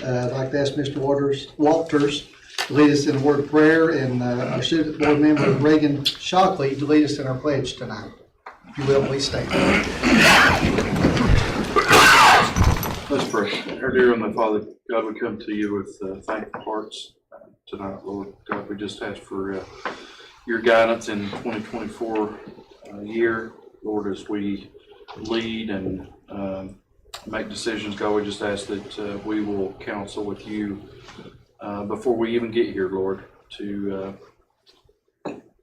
I'd like to ask Mr. Walters to lead us in a word of prayer, and our student board member Reagan Shockley to lead us in our pledge tonight. If you will, please stand. Let's pray. Our dear Heavenly Father, God, we come to you with thankful hearts tonight, Lord. God, we just ask for your guidance in 2024 year, Lord, as we lead and make decisions. God, we just ask that we will counsel with you before we even get here, Lord, to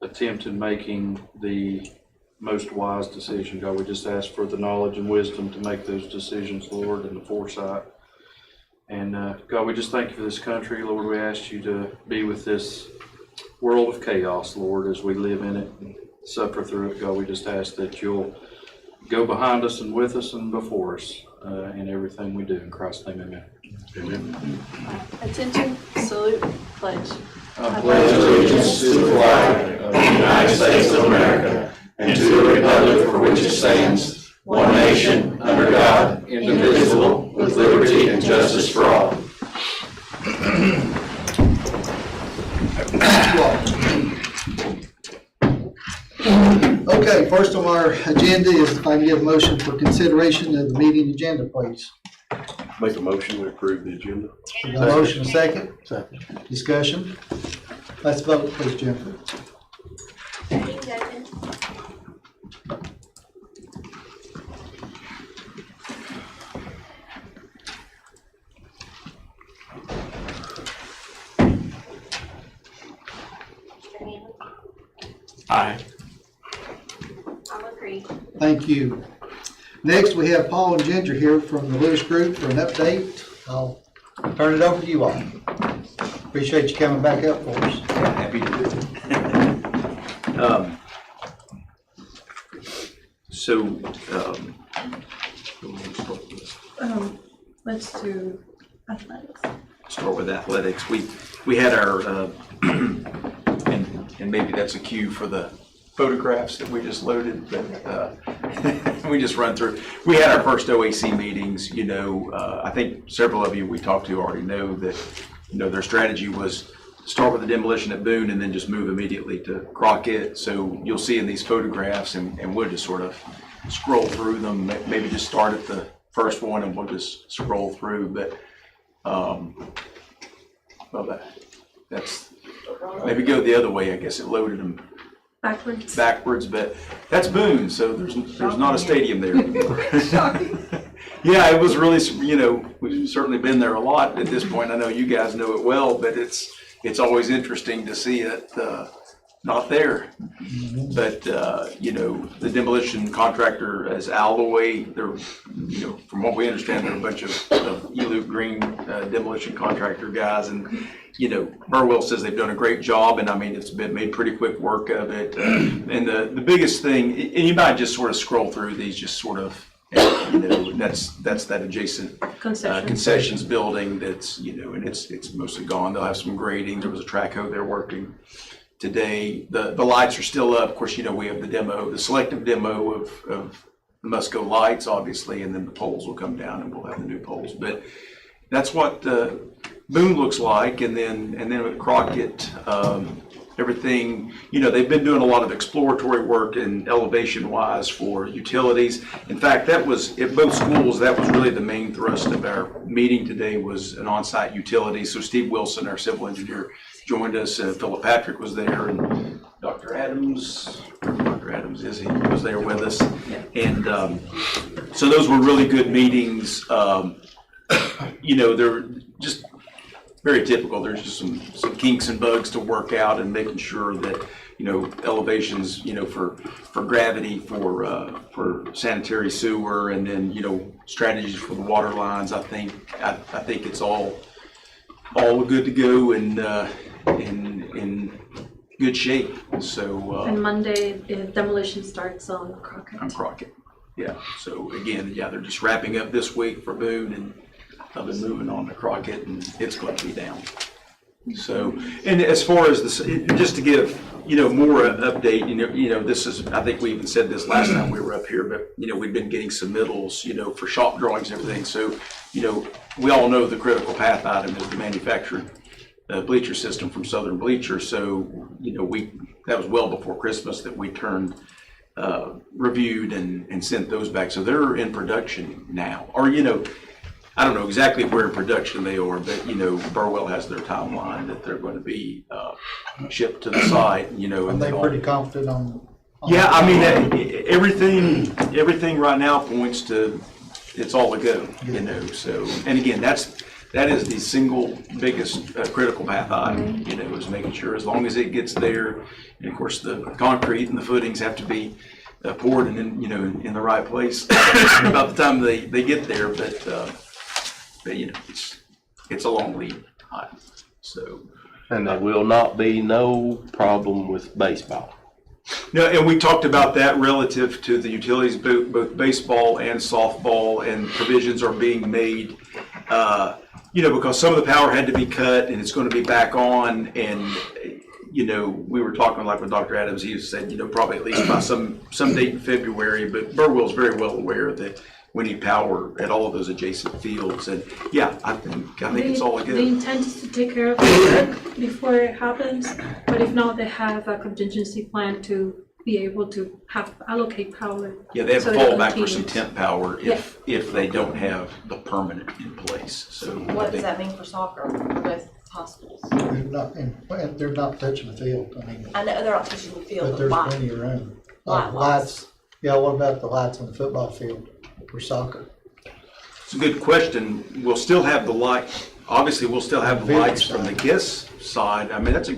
attempt in making the most wise decision. God, we just ask for the knowledge and wisdom to make those decisions, Lord, and the foresight. And God, we just thank you for this country, Lord. We ask you to be with this world of chaos, Lord, as we live in it and suffer through it. God, we just ask that you'll go behind us and with us and before us in everything we do. In Christ's name, amen. Amen. Attention, salute, pledge. I pledge allegiance to the flag of the United States of America and to the republic for which it stands, one nation, under God, indivisible, with liberty and justice for all. Okay, first on our agenda is if I can get a motion for consideration of the meeting agenda, please. Make a motion to approve the agenda. We got a motion, a second? Second. Discussion? Let's vote, please, Jennifer. Aye. I'll agree. Thank you. Next, we have Paul and Ginger here from the Lewis Group for an update. I'll turn it over to you all. Appreciate you coming back up for us. Happy to do it. Let's do athletics. Start with athletics. We had our and maybe that's a cue for the photographs that we just loaded, but we just run through. We had our first OAC meetings. I think several of you we talked to already know that their strategy was start with the demolition at Boone and then just move immediately to Crockett. So you'll see in these photographs, and we'll just sort of scroll through them. Maybe just start at the first one and we'll just scroll through. But well, that's maybe go the other way. I guess it loaded them backwards, but that's Boone, so there's not a stadium there anymore. Yeah, it was really, we've certainly been there a lot at this point. I know you guys know it well, but it's always interesting to see it not there. But the demolition contractor is Alloy. They're, from what we understand, they're a bunch of E-Loop Green demolition contractor guys, and Burwell says they've done a great job, and I mean it's been made pretty quick work of it. And the biggest thing, and you might just sort of scroll through these, just sort of, that's that adjacent concessions building that's and it's mostly gone. They'll have some grading. There was a track hoe there working today. The lights are still up. Of course, we have the selective demo of Musco lights, obviously, and then the poles will come down and we'll have the new poles. But that's what Boone looks like, and then with Crockett, everything, they've been doing a lot of exploratory work and elevation wise for utilities. In fact, that was at both schools, that was really the main thrust of our meeting today, was an on-site utility. So Steve Wilson, our civil engineer, joined us. Philip Patrick was there, and Dr. Adams, is he was there with us. And so those were really good meetings. They're just very typical. There's just some kinks and bugs to work out, and making sure that elevations, for gravity, for sanitary sewer, and then strategies for the water lines. I think it's all good to go and in good shape. So and Monday demolition starts on Crockett. On Crockett, yeah. So again, they're just wrapping up this week for Boone, and I've been moving on to Crockett, and it's going to be down. So, and as far as this, just to give, more update, this is, I think we even said this last time we were up here, but, we've been getting submittals, for shop drawings and everything. So, we all know the critical path item is the manufactured bleacher system from Southern Bleacher. So, that was well before Christmas that we reviewed and sent those back. So they're in production now, or, I don't know exactly where in production they are, but, Burwell has their timeline that they're going to be shipped to the site, Are and they they'll- pretty confident on? Yeah, I mean, everything right now points to it's all a go, so, and again, that is the single biggest critical path item, is making sure as long as it gets there, and of course, the concrete and the footings have to be poured and then, in the right place about the time they get there, but it's a long lead item, so. And there will not be no problem with baseball. No, and we talked about that relative to the utilities, both baseball and softball, and provisions are being made, because some of the power had to be cut and it's going to be back on. And, we were talking like with Dr. Adams, he said, probably at least by some date in February, but Burwell's very well aware that we need power at all of those adjacent fields. And yeah, I think it's all The good. intent is to take care of the work before it happens, but if not, they have a contingency plan to be able to allocate power. Yeah, they have so to it fall back for some continues. temp power if they don't have the permanent in place. So What does that mean for soccer with hospitals? They're not touching the field, I know they're not touching the field, but but there's why? plenty of room. Why? Lights, yeah, what about the lights on the football field for soccer? It's a good question. We'll still have the light, obviously, we'll still have the Video lights from the side. KISS side. I mean, that's a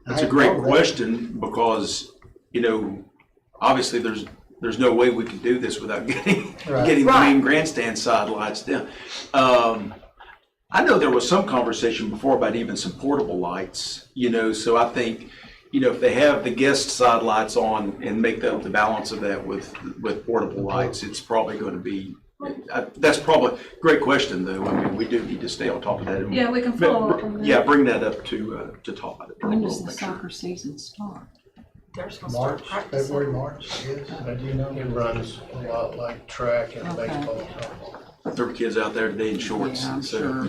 I great know that. question because, obviously there's no way we can do this without getting Right. the Right. main grandstand side lights down. I know there was some conversation before about even some portable lights, so I think, if they have the guest side lights on and make up the balance of that with portable lights, it's probably going to be, that's probably, great question though. I mean, we do need to stay on top of that. Yeah, we can follow up on that. Yeah, bring that up to Todd. When does the soccer season start? They're supposed to start March, practicing. February, March, I guess. Do you know? It runs a lot like track and Okay. baseball. There were kids out there today in shorts. Yeah, I'm so- sure.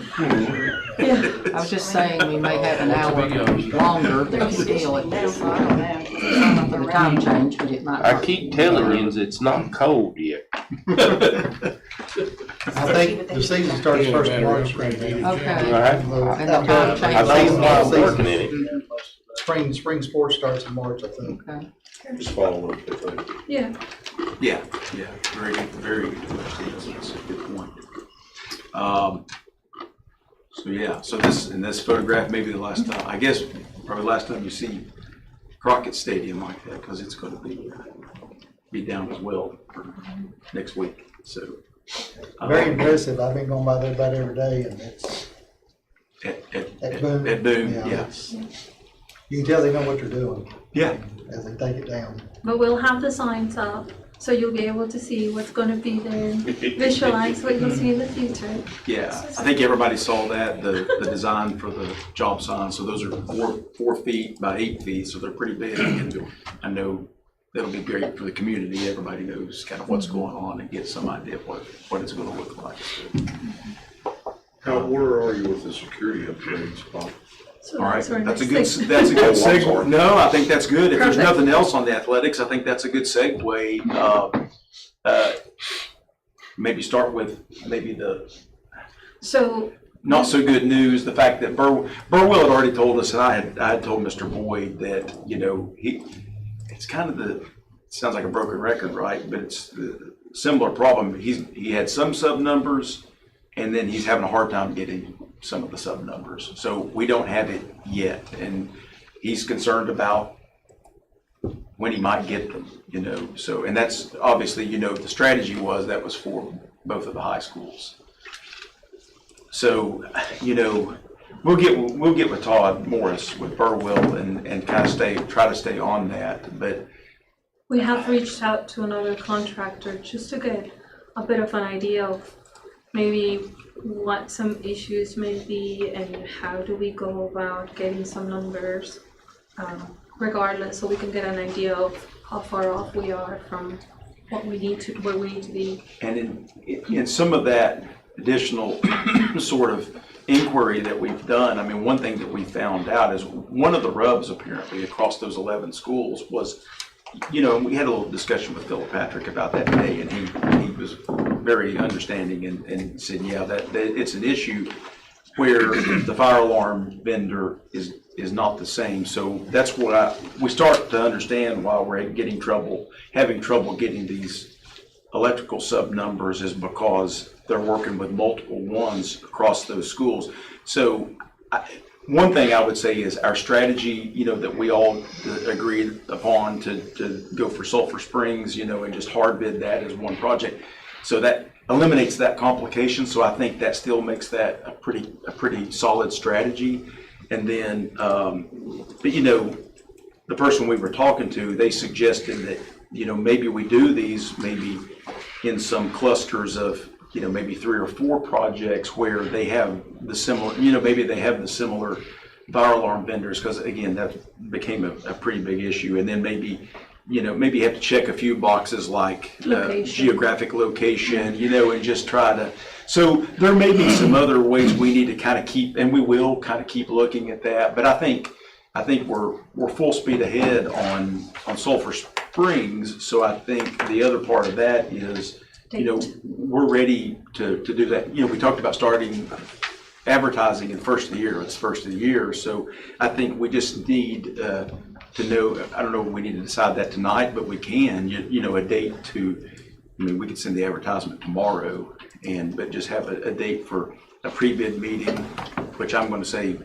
Yeah. I was just saying, we may have an hour longer, but still, it feels like, I don't know for the time change, but it might. I not. keep telling you, it's not cold yet. I think the season starts first of March. Okay. Right. And the time I change. think while I'm working in it. Spring sports starts in March, I think. Okay. Just follow up with it. Yeah, Yeah, very good question. That's a good point. So this photograph may be the last time, I guess, probably the last time you see Crockett Stadium like that, because it's going to be down as well for next week, so. Very impressive. I've been going by there about every day and it's, At Boone. Boone, Yeah. yes. you can tell they know what they're doing. Yeah. As they take it down. but we'll have the signs up, so you'll be able to see what's gonna be there, and visualize what you'll see in the future. Yeah, I think everybody saw that, the design for the job signs, so those are 4 feet by 8 feet, so they're pretty big. And I know that'll be great for the community, everybody knows kind of what's going on and get some idea of what it's gonna look like. Where are you with the security upgrades, Bob? So All right, our that's a next good, thing. that's a good Oh, I'm sorry. segue. No, I think that's good. If there's Perfect. nothing else on the athletics, I think that's a good segue. Maybe start with maybe the So, not so good news, the fact that Burwell had already told us, and I had told Mr. Boyd that, it's kind of it sounds like a broken record, right? But it's the similar problem. He had some sub numbers, and then he's having a hard time getting some of the sub numbers. So we don't have it yet, and he's concerned about when he might get them, So, and that's obviously, the strategy was for both of the high schools. So, we'll get with Todd Morris with Burwell and kind of try to stay on that. But we have reached out to another contractor just to get a bit of an idea of maybe what some issues may be and how do we go about getting some numbers, regardless, so we can get an idea of how far off we are from what we need to, where we need to be. And in some of that additional sort of inquiry that we've done, I mean, one thing that we found out is one of the rubs apparently across those 11 schools was, you know, we had a little discussion with Philip Patrick about that today, and he was very understanding and said, yeah, that it's an issue where the fire alarm vendor is not the same. So that's what we start to understand why we're having trouble getting these electrical sub numbers is because they're working with multiple ones across those schools. So one thing I would say is our strategy, you know, that we all agreed upon to go for Sulphur Springs, you know, and just hard bid that as one project. So that eliminates that complication. So I think that still makes that a pretty solid strategy. And then, but you know, the person we were talking to, they suggested that, you know, maybe we do these maybe in some clusters of, you know, maybe 3 or 4 projects where they have the similar, you know, maybe they have the similar fire alarm vendors, because again, that became a pretty big issue. And then maybe, you know, maybe you have to check a few boxes like geographic location, you know, and just try to, so there may be some other ways we need to kind of keep, and we will kind of keep looking at that. But I think we're full speed ahead on Sulphur Springs. So I think the other part of that is, you know, we're ready to do that. You know, we talked about starting advertising in the first of the year. It's first of the year. So I think we just need to know, I don't know if we need to decide that tonight, but we can, you know, a date to, I mean, we could send the advertisement tomorrow but just have a date for a pre-bid meeting, which I'm going to say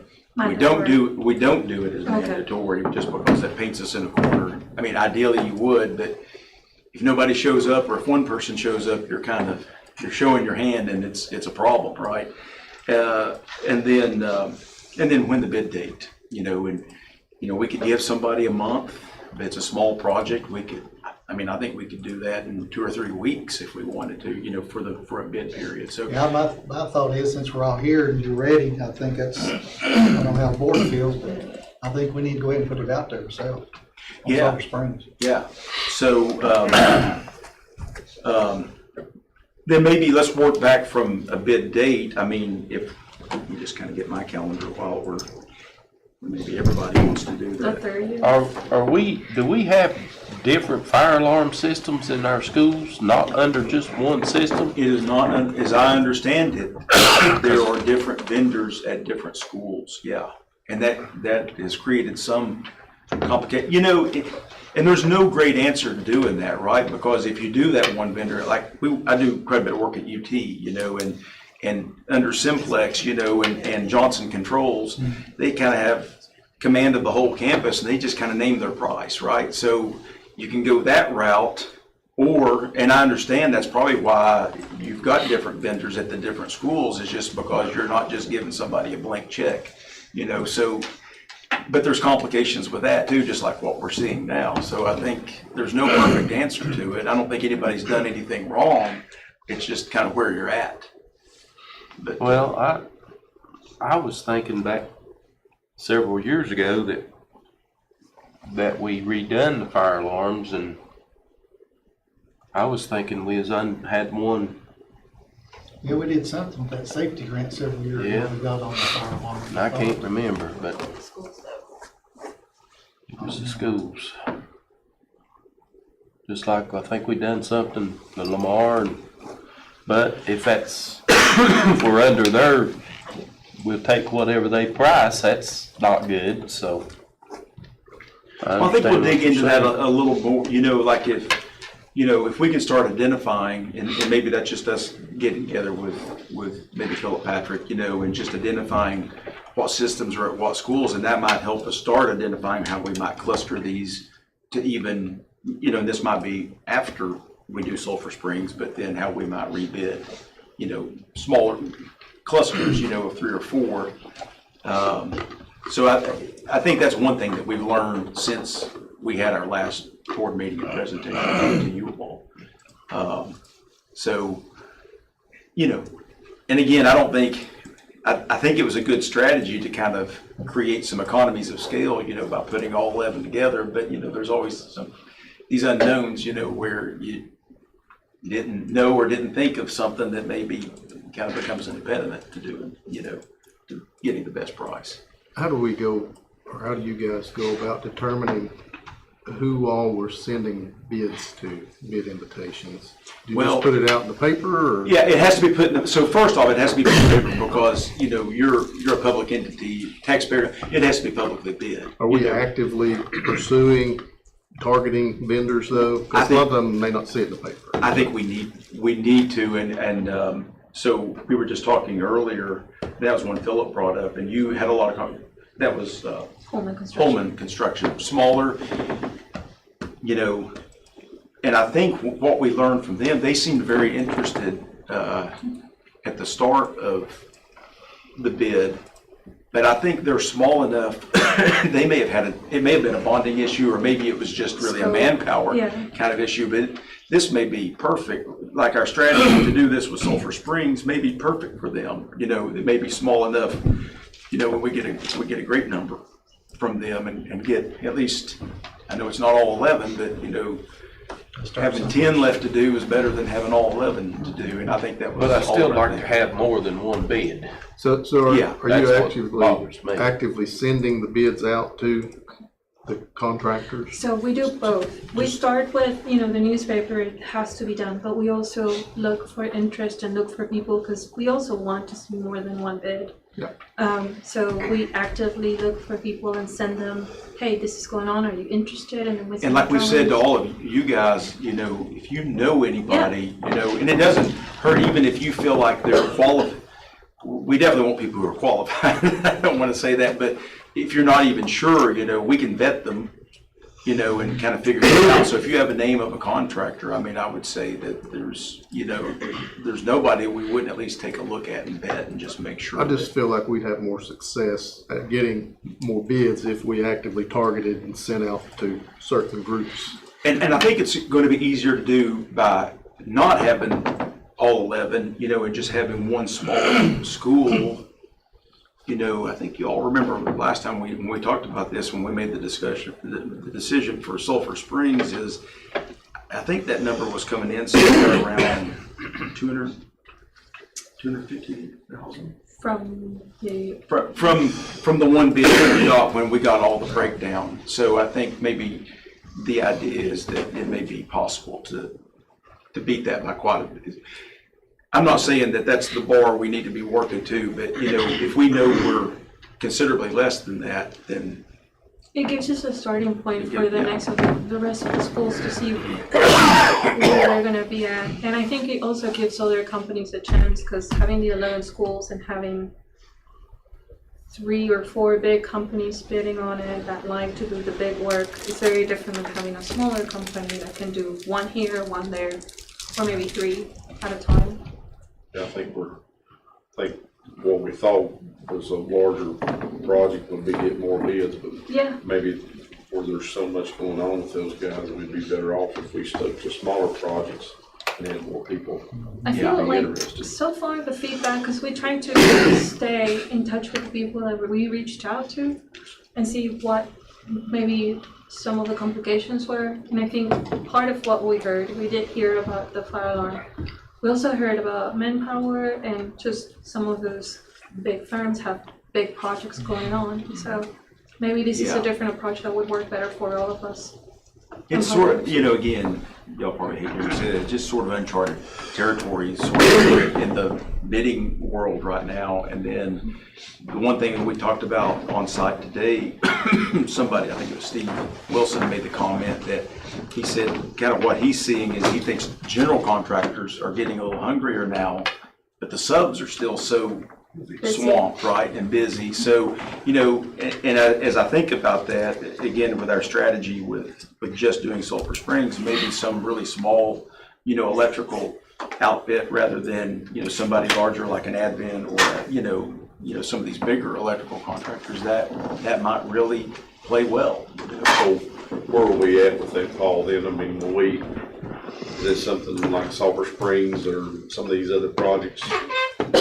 we don't do it as mandatory just because that paints us in a corner. I mean, ideally you would, but if nobody shows up, or if one person shows up, you're showing your hand, and it's a problem, right? And then when the bid date, you know, and you know, we could give somebody a month. If it's a small project, I think we could do that in 2 or 3 weeks if we wanted to, you know, for a bid period. So Yeah, my thought is, since we're all here and you're ready, I think that's, I don't know how the board feels, but I think we need to go ahead and put it out there ourselves. On Sulphur Springs. Yeah. So then maybe let's work back from a bid date. I mean, if you just kind of get my calendar while maybe everybody wants to do that. Do we have different fire alarm systems in our schools, not under just one system? It is not, as I understand it, there are different vendors at different schools, yeah. And that has created some complicated, you know, and there's no great answer to doing that, right? Because if you do that one vendor, like I do quite a bit of work at UT, you know, and under Simplex, you know, and Johnson Controls, they kind of have command of the whole campus, and they just kind of name their price, right? So you can go that route, and I understand that's probably why you've got different vendors at the different schools, is just because you're not just giving somebody a blank check, you know, so, but there's complications with that too, just like what we're seeing now. So I think there's no perfect answer to it. I don't think anybody's done anything wrong. It's just kind of where you're at. But, well, I was thinking back several years ago that we redone the fire alarms, and I was thinking we had one. Yeah, we did something with that safety grant several years ago. We got on the fire alarm. I can't remember, but The schools though. it was the schools. Just like I think we done something to Lamar, but if we're under their, we'll take whatever they price. That's not good. So I think we'll dig into that a little more, you know, like if we can start identifying, and maybe that's just us getting together with maybe Philip Patrick, you know, and just identifying what systems are at what schools, and that might help us start identifying how we might cluster these to even, you know, and this might be after we do Sulphur Springs, but then how we might rebid, you know, smaller clusters, you know, of 3 or 4. So I think that's one thing that we've learned since we had our last board meeting and presentation to you all. So, you know, and again, I think it was a good strategy to kind of create some economies of scale, by putting all 11 together. But, there's always these unknowns, where you didn't know or didn't think of something that maybe kind of becomes an impediment to doing, to getting the best price. How do we go, or how do you guys go about determining who all we're sending bids to, bid invitations? Do you just put it out in the paper, or? Yeah, it has to be put in, so first off, it has to be put in the paper because, you're a public entity, taxpayer, it has to be publicly bid. Are we actively pursuing, targeting vendors though? Because a lot of them may not see it in the paper. I think we need to, and so we were just talking earlier, that was one Philip brought up, and you had a lot of, that was Holman Construction, smaller, and I think what we learned from them, they seemed very interested at the start of the bid, but I think they're small enough, they may have it may have been a bonding issue, or maybe it was just really a manpower kind of issue, but this may be perfect. Like our strategy to do this with Sulphur Springs may be perfect for them. It may be small enough, when we get a great number from them and get at least, I know it's not all 11, but having 10 left to do is better than having all 11 to do, and I think that was. But I still like to have more than one bid. So are you actively sending the bids out to the contractors? So we do both. We start with, the newspaper, it has to be done, but we also look for interest and look for people because we also want to see more than one bid. Yeah. So we actively look for people and send them, hey, this is going on, are you interested? And like we said to all of you guys, if you know anybody, and it doesn't hurt even if you feel like they're qualified. We definitely want people who are qualified. I don't want to say that, but if you're not even sure, we can vet them, and kind of figure it out. So if you have a name of a contractor, I would say that there's nobody we wouldn't at least take a look at and vet and just make sure. I just feel like we'd have more success at getting more bids if we actively targeted and sent out to certain groups. And I think it's going to be easier to do by not having all 11, and just having one small school. I think you all remember last time when we talked about this, when we made the decision for Sulphur Springs is, I think that number was coming in somewhere around 250,000. From the From the one bid that we got when we got all the breakdown. So I think maybe the idea is that it may be possible to beat that by quite a bit. I'm not saying that that's the bar we need to be working to, but if we know we're considerably less than that, then it gives us a starting point for the rest of the schools to see where they're going to be at. And I think it also gives other companies a chance because having the 11 schools and having 3 or 4 big companies bidding on it that like to do the big work is very different than having a smaller company that can do one here, one there, or maybe 3 at a time. Yeah, I think what we thought was a larger project would be getting more bids, but maybe where there's so much going on with those guys, we'd be better off if we stuck to smaller projects and had more people. I feel like interested. So far the feedback, because we're trying to stay in touch with the people that we reached out to and see what maybe some of the complications were. And I think part of what we heard, we did hear about the fire alarm. We also heard about manpower and just some of those big firms have big projects going on. So maybe this is a different approach that would work better for all of us. It's sort of, again, y'all probably hate to say it, it's just sort of uncharted territory sort of in the bidding world right now. And then the one thing that we talked about on site today, somebody, I think it was Steve Wilson, made the comment that he said kind of what he's seeing is he thinks general contractors are getting a little hungrier now, but the subs are still so swamped, right, and busy. So, as I think about that, again, with our strategy with just doing Sulphur Springs, maybe some really small, electrical outfit rather than, somebody larger like an Advent or, some of these bigger electrical contractors that might really play well. So where are we at with that, Paul, then? Is this something like Sulphur Springs or some of these other projects?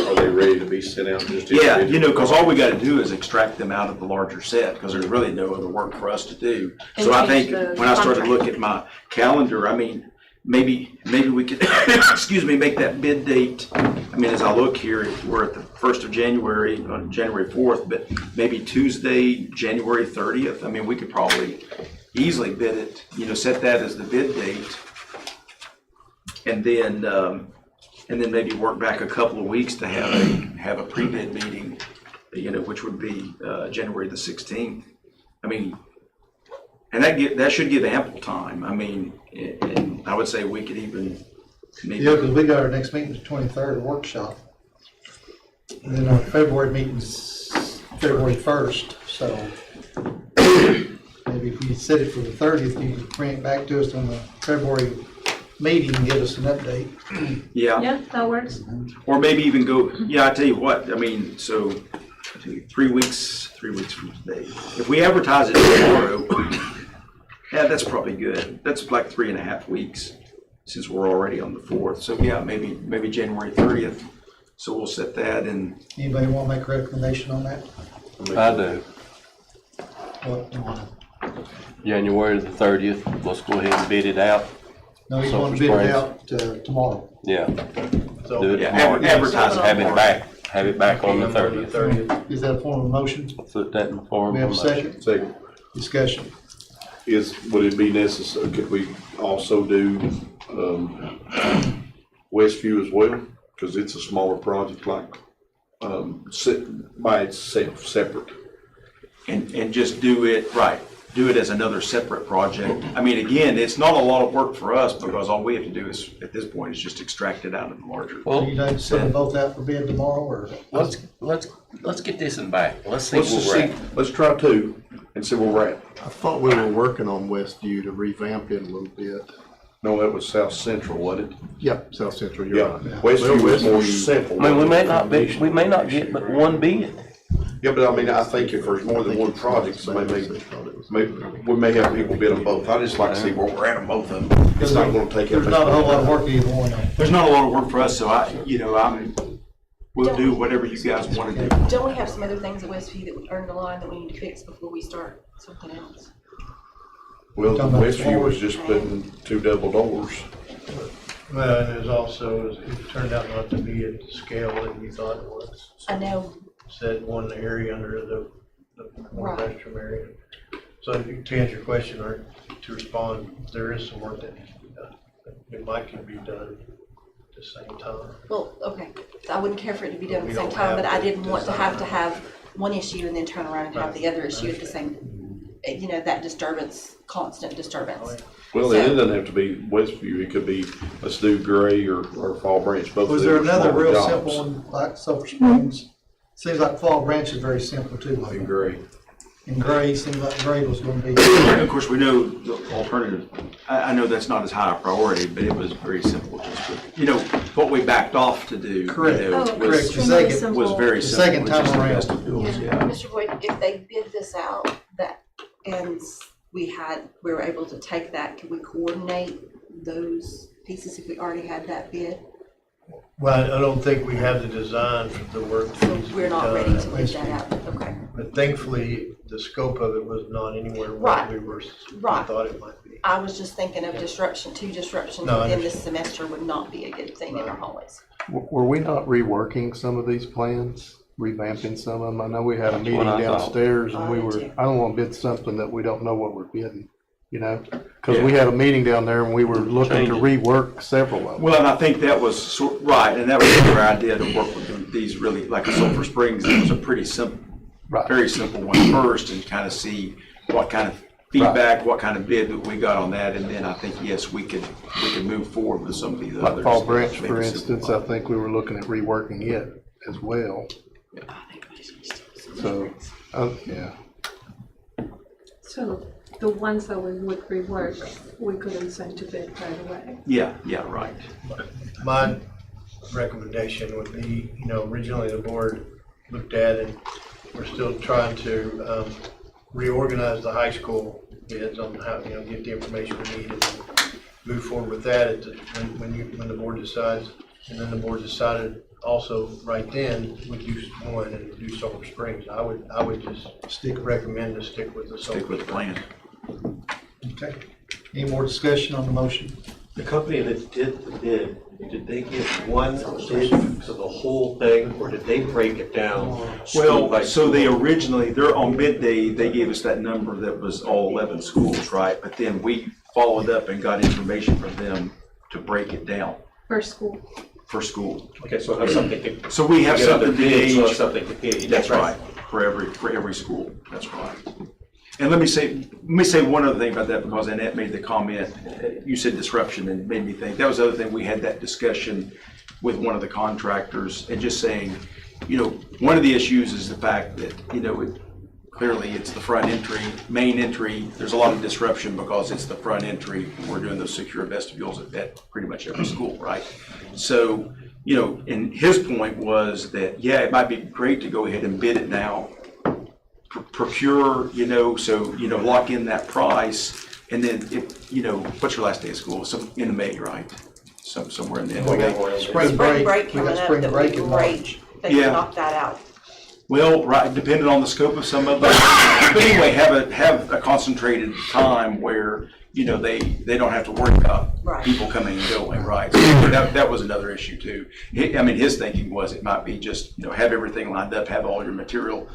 are they ready to be sent out just? Yeah, you know, because all we got to do is extract them out of the larger set, because there's really no other work for us to do. So I think when I started to look at my calendar, I mean, maybe we could, excuse me, make that bid date. I mean, as I look here, we're at the 1st of January, on January 4th, but maybe Tuesday, January 30th. I mean, we could probably easily bid it, you know, set that as the bid date. And then maybe work back a couple of weeks to have a pre-bid meeting, you know, which would be January the 16th. I mean, and that should give ample time. I mean, and I would say we could even maybe. Yeah, because we got our next meeting the 23rd, a workshop. And then our February meeting's February 1st, so maybe if you set it for the 30th, you could bring it back to us on the February meeting and give us an update. Yeah. Yeah, that works. Or maybe even go, yeah, I tell you what, I mean, so 3 weeks from today. If we advertise it tomorrow, yeah, that's probably good. That's like 3.5 weeks since we're already on the 4th. So yeah, maybe January 30th. So we'll set that and. Anybody want to make a recommendation on that? I do. What? January the 30th, let's go ahead and bid it out. No, he's Sulphur want to bid it Springs. out tomorrow. Yeah. So, Do it yeah, tomorrow. advertise it. Have it back on the 30th. Is that a form of motion? Put that in form We of have a motion. second discussion. Would it be necessary, could we also do, Westview as well? Because it's a smaller project, like, by itself, separate. And just do it, right, do it as another separate project. I mean, again, it's not a lot of work for us because all we have to do is, at this point, is just extract it out of the larger. So Well, you don't send them both out for bid tomorrow, or? let's get this in back. Let's see where we're at. Let's try 2 and see where we're at. I thought we were working on Westview to revamp it a little bit. No, that was South Central, wasn't it? Yep, South Central, Yeah, you're right. Westview was more simple. I mean, we may not get but one bid. Yeah, but I mean, I think if there's more than one project, so maybe we may have people bid on both. I just like to see where we're at on both of them. It's not gonna take. There's not a whole lot of work either one. There's not a lot of work for us, so we'll do whatever you guys want to do. Don't we have some other things at Westview that we earned the line that we need to fix before we start something else? Well, Westview was just putting 2 double doors. Well, and there's also, it turned out not to be at the scale that we thought it was. I know. Said one area under the more Right. restroom area. So to answer your question, or to respond, there is some work that needs to be done. It might can be done at the same time. Well, okay. So I wouldn't care for it to be done at We the same don't time, but have I to didn't want to decide. have one issue and then turn around and have the other issue at the same, you know, that disturbance, constant disturbance. Well, it doesn't have to be Westview. It could be, let's do Gray or Fall Branch. Both Was of them there are another smaller real jobs. simple one like Sulphur Springs? Seems like Fall Branch is very simple too. In Gray. And Gray, seems like Gray was gonna be. Of course, we know the alternative, I know that's not as high a priority, but it was very simple. Just with, you know, what we backed off to do. Correct. You know, Oh, correct. was, The second simple. was very The simple. second It was just time the around. best of bills, yeah. Mr. Boyd, if they bid this out, and we were able to take that, could we coordinate those pieces if we already had that bid? Well, I don't think we have the design for the work that So needs to be we're not done. ready to bid that out, okay. But thankfully, the scope of it was not anywhere Right. what we Right. thought it might be. I was just thinking of two disruptions No, I within this understand. semester would not be a good thing in our hallways. Were we not reworking some of these plans, revamping some of them? I know we had a meeting what I thought. downstairs and we I were, did too. I don't want to bid something that we don't know what we're bidding, you know? Because we had a meeting down there and we were looking to rework several of them. Well, and I think that was right, and that was our idea to work with these really, like Sulphur Springs, it was a pretty simple, Right. very simple one first, and kind of see what kind of feedback, what kind of bid that we got on that, and then I think, yes, we could move forward with some of these others. Like Fall Branch, for Maybe instance, I simplify. think we were looking at reworking it as well. So, yeah. So the ones that we would rework, we couldn't send to bid right away. Yeah, right. My recommendation would be, you know, originally the board looked at and we're still trying to reorganize the high school bids on how, you know, get the information we need and move forward with that when the board decides. And then the board decided also right then would use one and do Silver Springs. I would just recommend to stick with the Silver. Stick with the plan. Okay. Any more discussion on the motion? The company that did the bid, did they get one bid for the whole thing, or did they break it down? school by Well, so school? they originally, they're on bid day, they gave us that number that was all 11 schools, right? But then we followed up and got information from them to break it down Per school. for school. Okay, so have something to. So we have get other something to bids, so have gauge. something to gauge. That's right, for every school, that's right. And let me say one other thing about that, because Annette made the comment, you said disruption, and made me think, that was the other thing, we had that discussion with one of the contractors, and just saying, one of the issues is the fact that, clearly it's the front entry, main entry, there's a lot of disruption because it's the front entry, we're doing those secure vestibules at pretty much every school, right? So, and his point was that, yeah, it might be great to go ahead and bid it now, procure, lock in that price, and then what's your last day of school? In May, right? Somewhere in the end of May. Spring break. We got spring break in March. They can Yeah. knock that out. Well, right, depending on the scope of some of them, but anyway, have a concentrated time where, they don't have to worry about Right. people coming and going, right? So that was another issue too. His thinking was it might be just, have everything lined up, have all your material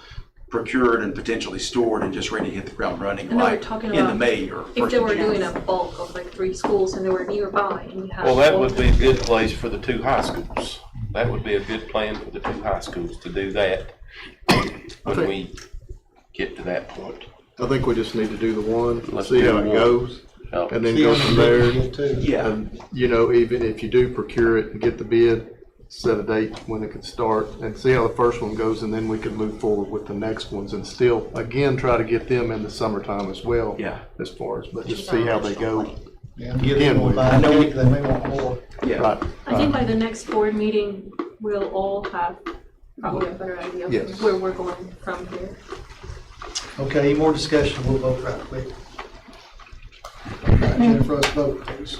procured and potentially stored and just ready to hit the ground running, And they were like talking in the about May or If first they of were June. doing a bulk of like 3 schools and they were nearby and you have. Well, that would be a good place for the 2 high schools. That would be a good plan for the 2 high schools to do that when we get to that point. I think we just need to do the one, Let's see do how it one. goes, Oh, and then See go how from many there. bids you get too. Yeah, And, even if you do procure it and get the bid, set a date when it could start and see how the first one goes, and then we can move forward with the next ones and still, again, try to get them in the summertime as well. Yeah. As far as, but just see how they go. Yeah, give them more buy, they may want more. yeah. Right. I think by the next board meeting, we'll all have probably a better idea Yes. of where we're going from here. Okay, any more discussion? We'll vote right quick. All right, Jennifer, let's vote, please.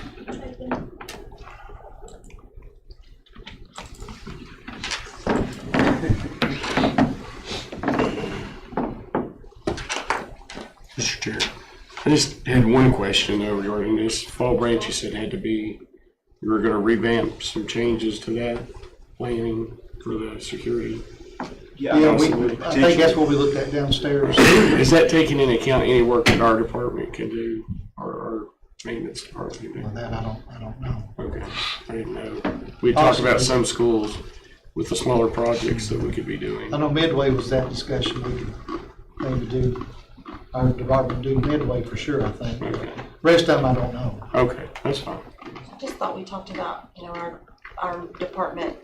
Mr. Chair, I just had one question though regarding this. Fall Branch, you said had to be, you were gonna revamp some changes to that planning for the security. Yeah, I think that's what we looked at downstairs. Is that taking into account any work that our department can do, or maintenance department can Well, do? that I don't know. Okay, I didn't know. We talked about some schools with the smaller projects that we could be doing. I know Midway was that discussion, we could maybe do, our department do Midway for sure, I think. Rest of them, I don't know. Okay, that's fine. I just thought we talked about, our department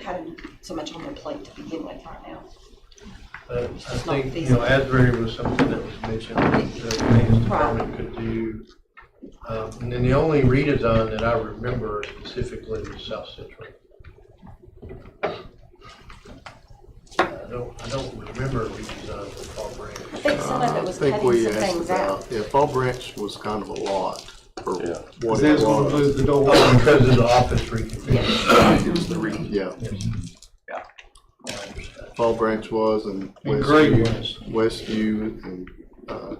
had so much on their plate to begin with right now. I think, Asbury was something that was mentioned that the maintenance department could do. And then the only redesign that I remember specifically was South Central. I don't remember a redesign for Fall Branch. I think some of it was I think cutting we some asked things out. about, Fall Branch was kind of a lot for Yeah. what They it was gonna was. move the door. Oh, because of the office reconfiguration. It was the reason. Yeah, I understand. Fall Branch was, and And Gray Westview, was, Westview and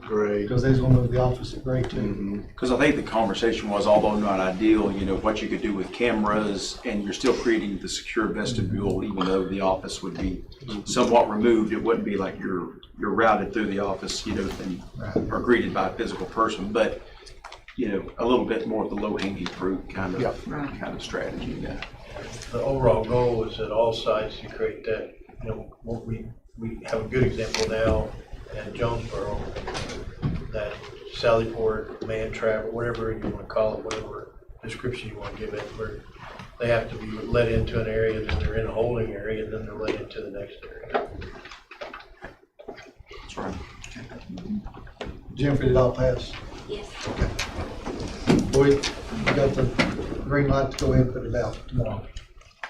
Gray. because they was gonna move the office at Gray too. Mhm. Because I think the conversation was, although not ideal, what you could do with cameras, and you're still creating the secure vestibule, even though the office would be somewhat removed. It wouldn't be like you're routed through the office, and are greeted by a physical person, but, a little bit more of the low-hanging fruit kind of strategy. Yeah. The overall goal is at all sites to create that, what we have a good example now at Jonesboro, that Sallyport, Mantrap, whatever you want to call it, whatever description you want to give it, where they have to be let into an area, then they're in a holding area, then they're let into the next area. That's right. Jennifer, did it all pass? Yes. Boy, you got the green light to go ahead and put it out tomorrow.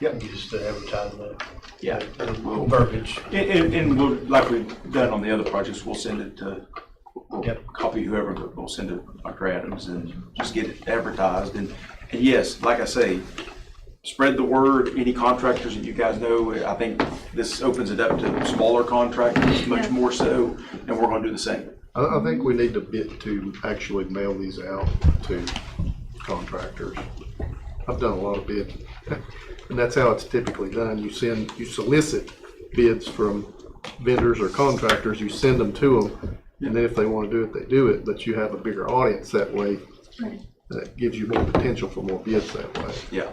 Yep. Just the advertisement. Yeah. Verbiage. And we'll, like we've done on the other projects, we'll send it to, we'll copy whoever, but we'll send it to Dr. Adams and just get it advertised. And yes, like I say, spread the word, any contractors that you guys know. I think this opens it up to smaller contractors, much more so, and we're gonna do the same. I think we need to actually mail these out to contractors. I've done a lot of bids, and that's how it's typically done. You solicit bids from vendors or contractors, you send them to them, and then if they want to do it, they do it, but you have a bigger audience that way. That gives you more potential for more bids that way. Yeah.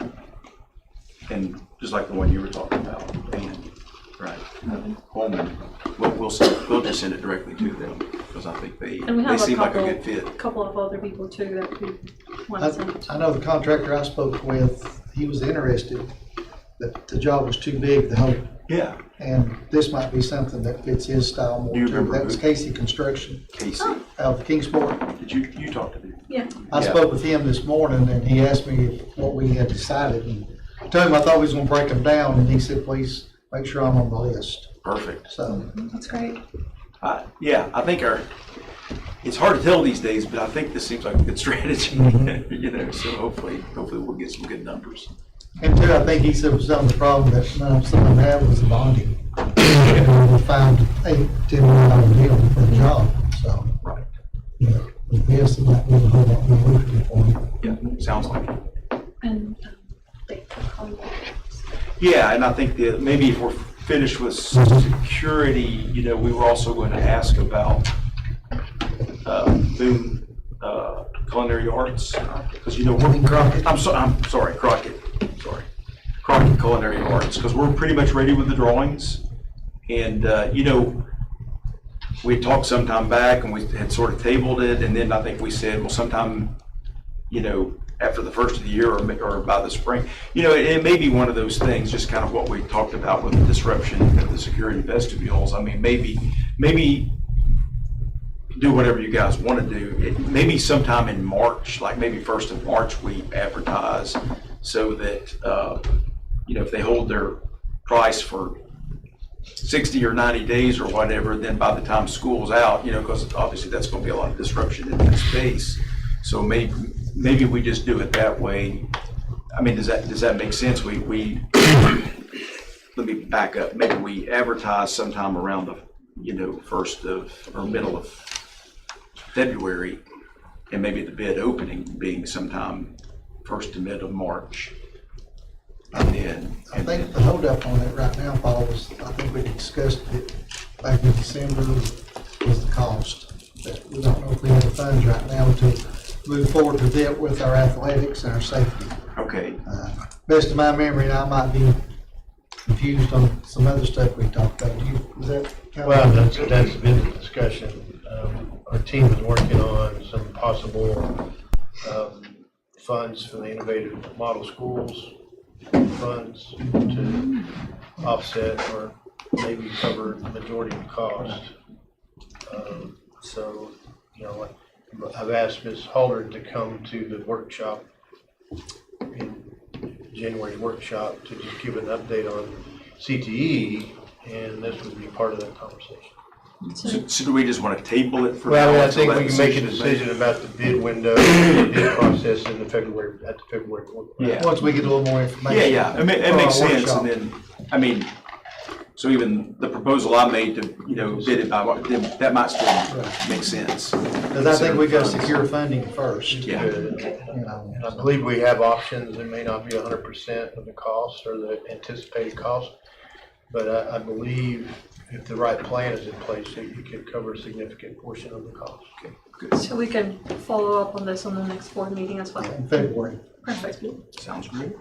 And just like the one you were talking about, and, right, Holman, we'll just send it directly to them, because I think they seem like a good fit. A couple of other people too that we want to send. I know the contractor I spoke with, he was interested, but the job was too big to hold. Yeah. And this might be something that fits his style more Do you too. remember That was Casey Construction. Casey. Out of Kingsport. Did you talk to him? Yeah. I spoke with him this morning and he asked me what we had decided. And I told him I thought we was gonna break them down and he said, please make sure I'm on the list. Perfect. So. That's great. Yeah, I think it's hard to tell these days, but I think this seems like a good strategy, you know, so hopefully we'll get some good numbers. And two, I think he said some of the problem that some of them had was the bonding. We found $8-10 million deal for the job, so. Right. You know, with this, it might be a whole lot more lucrative for him. Yeah, sounds like it. And they call you. Yeah, and I think that maybe if we're finished with security, you know, we were also going to ask about Boone Culinary Arts, because you know Crockett. I'm sorry, Crockett. Crockett Culinary Arts, because we're pretty much ready with the drawings, and you know, we talked some time back and we had sort of tabled it, and then I think we said, well, sometime, you know, after the first of the year or by the spring, you know, it may be one of those things, just kind of what we talked about with the disruption of the security vestibules. I mean, maybe do whatever you guys want to do. Maybe sometime in March, like maybe 1st of March, we advertise so that, you know, if they hold their price for 60 or 90 days or whatever, then by the time school's out, you know, because obviously that's going to be a lot of disruption in that space. So maybe we just do it that way. I mean, does that make sense? We let me back up. Maybe we advertise sometime around the, you know, 1st of or middle of February, and maybe the bid opening being sometime 1st to mid of March. And then I think the holdup on it right now, Paul, was, I think we discussed it back in December, was the cost. That we don't know if we have the funds right now to move forward with it with our athletics and our safety. Okay. Best of my memory, and I might be confused on some other stuff we talked about. Was that kind Well, of? that's been the discussion. Our team is working on some possible funds for the innovative model schools, funds to offset or maybe cover the majority of the cost. So, you know, I've asked Ms. Halder to come to the workshop, in January workshop, to just give an update on CTE, and this would be part of that conversation. So do we just want to table it for? Well, now I think until we that can make a is decision made? about the bid window, the bid process in the February board. Yeah. Once we get a little more information. Yeah, it for makes our sense, workshop. and then, I mean, so even the proposal I made to, you know, bid it by, that might still make sense. Because I think we got to secure funding first. Yeah. You know, And I believe we have options. It may not be 100% of the cost or the anticipated cost, but I believe if the right plan is in place, it could cover a significant portion of the cost. Okay, good. So we can follow up on this on the next board meeting as well. in February. Perfect. Sounds great.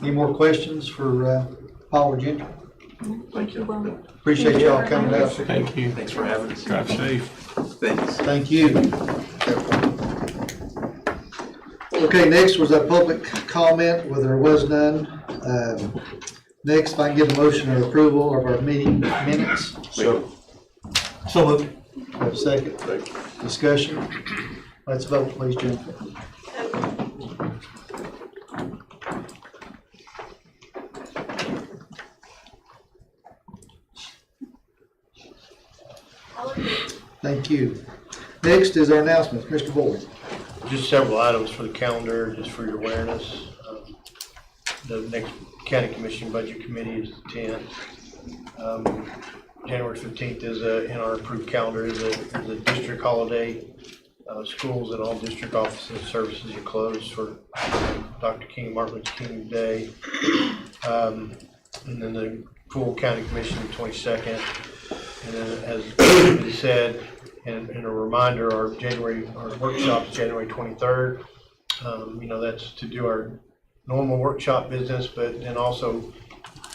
Any more questions for Paul or Ginger? Thank you. Appreciate y'all coming out. Thank you. Thanks for having us. Drive safe. Thanks. Thank you. Okay, next was a public comment where there was none. Next, if I can get a motion of approval of our meeting minutes. So moved. Have a second. Discussion. Let's vote, please, Jennifer. Thank you. Next is our announcements. Mr. Boyd. Just several items for the calendar, just for your awareness. the next county commission budget committee is the 10th. January 15th is in our approved calendar is a district holiday. Schools and all district offices and services are closed for Dr. King, Martin Luther King Day. And then the full county commission, 22nd. And then as we said, and a reminder, our workshop is January 23rd. That's to do our normal workshop business, but then also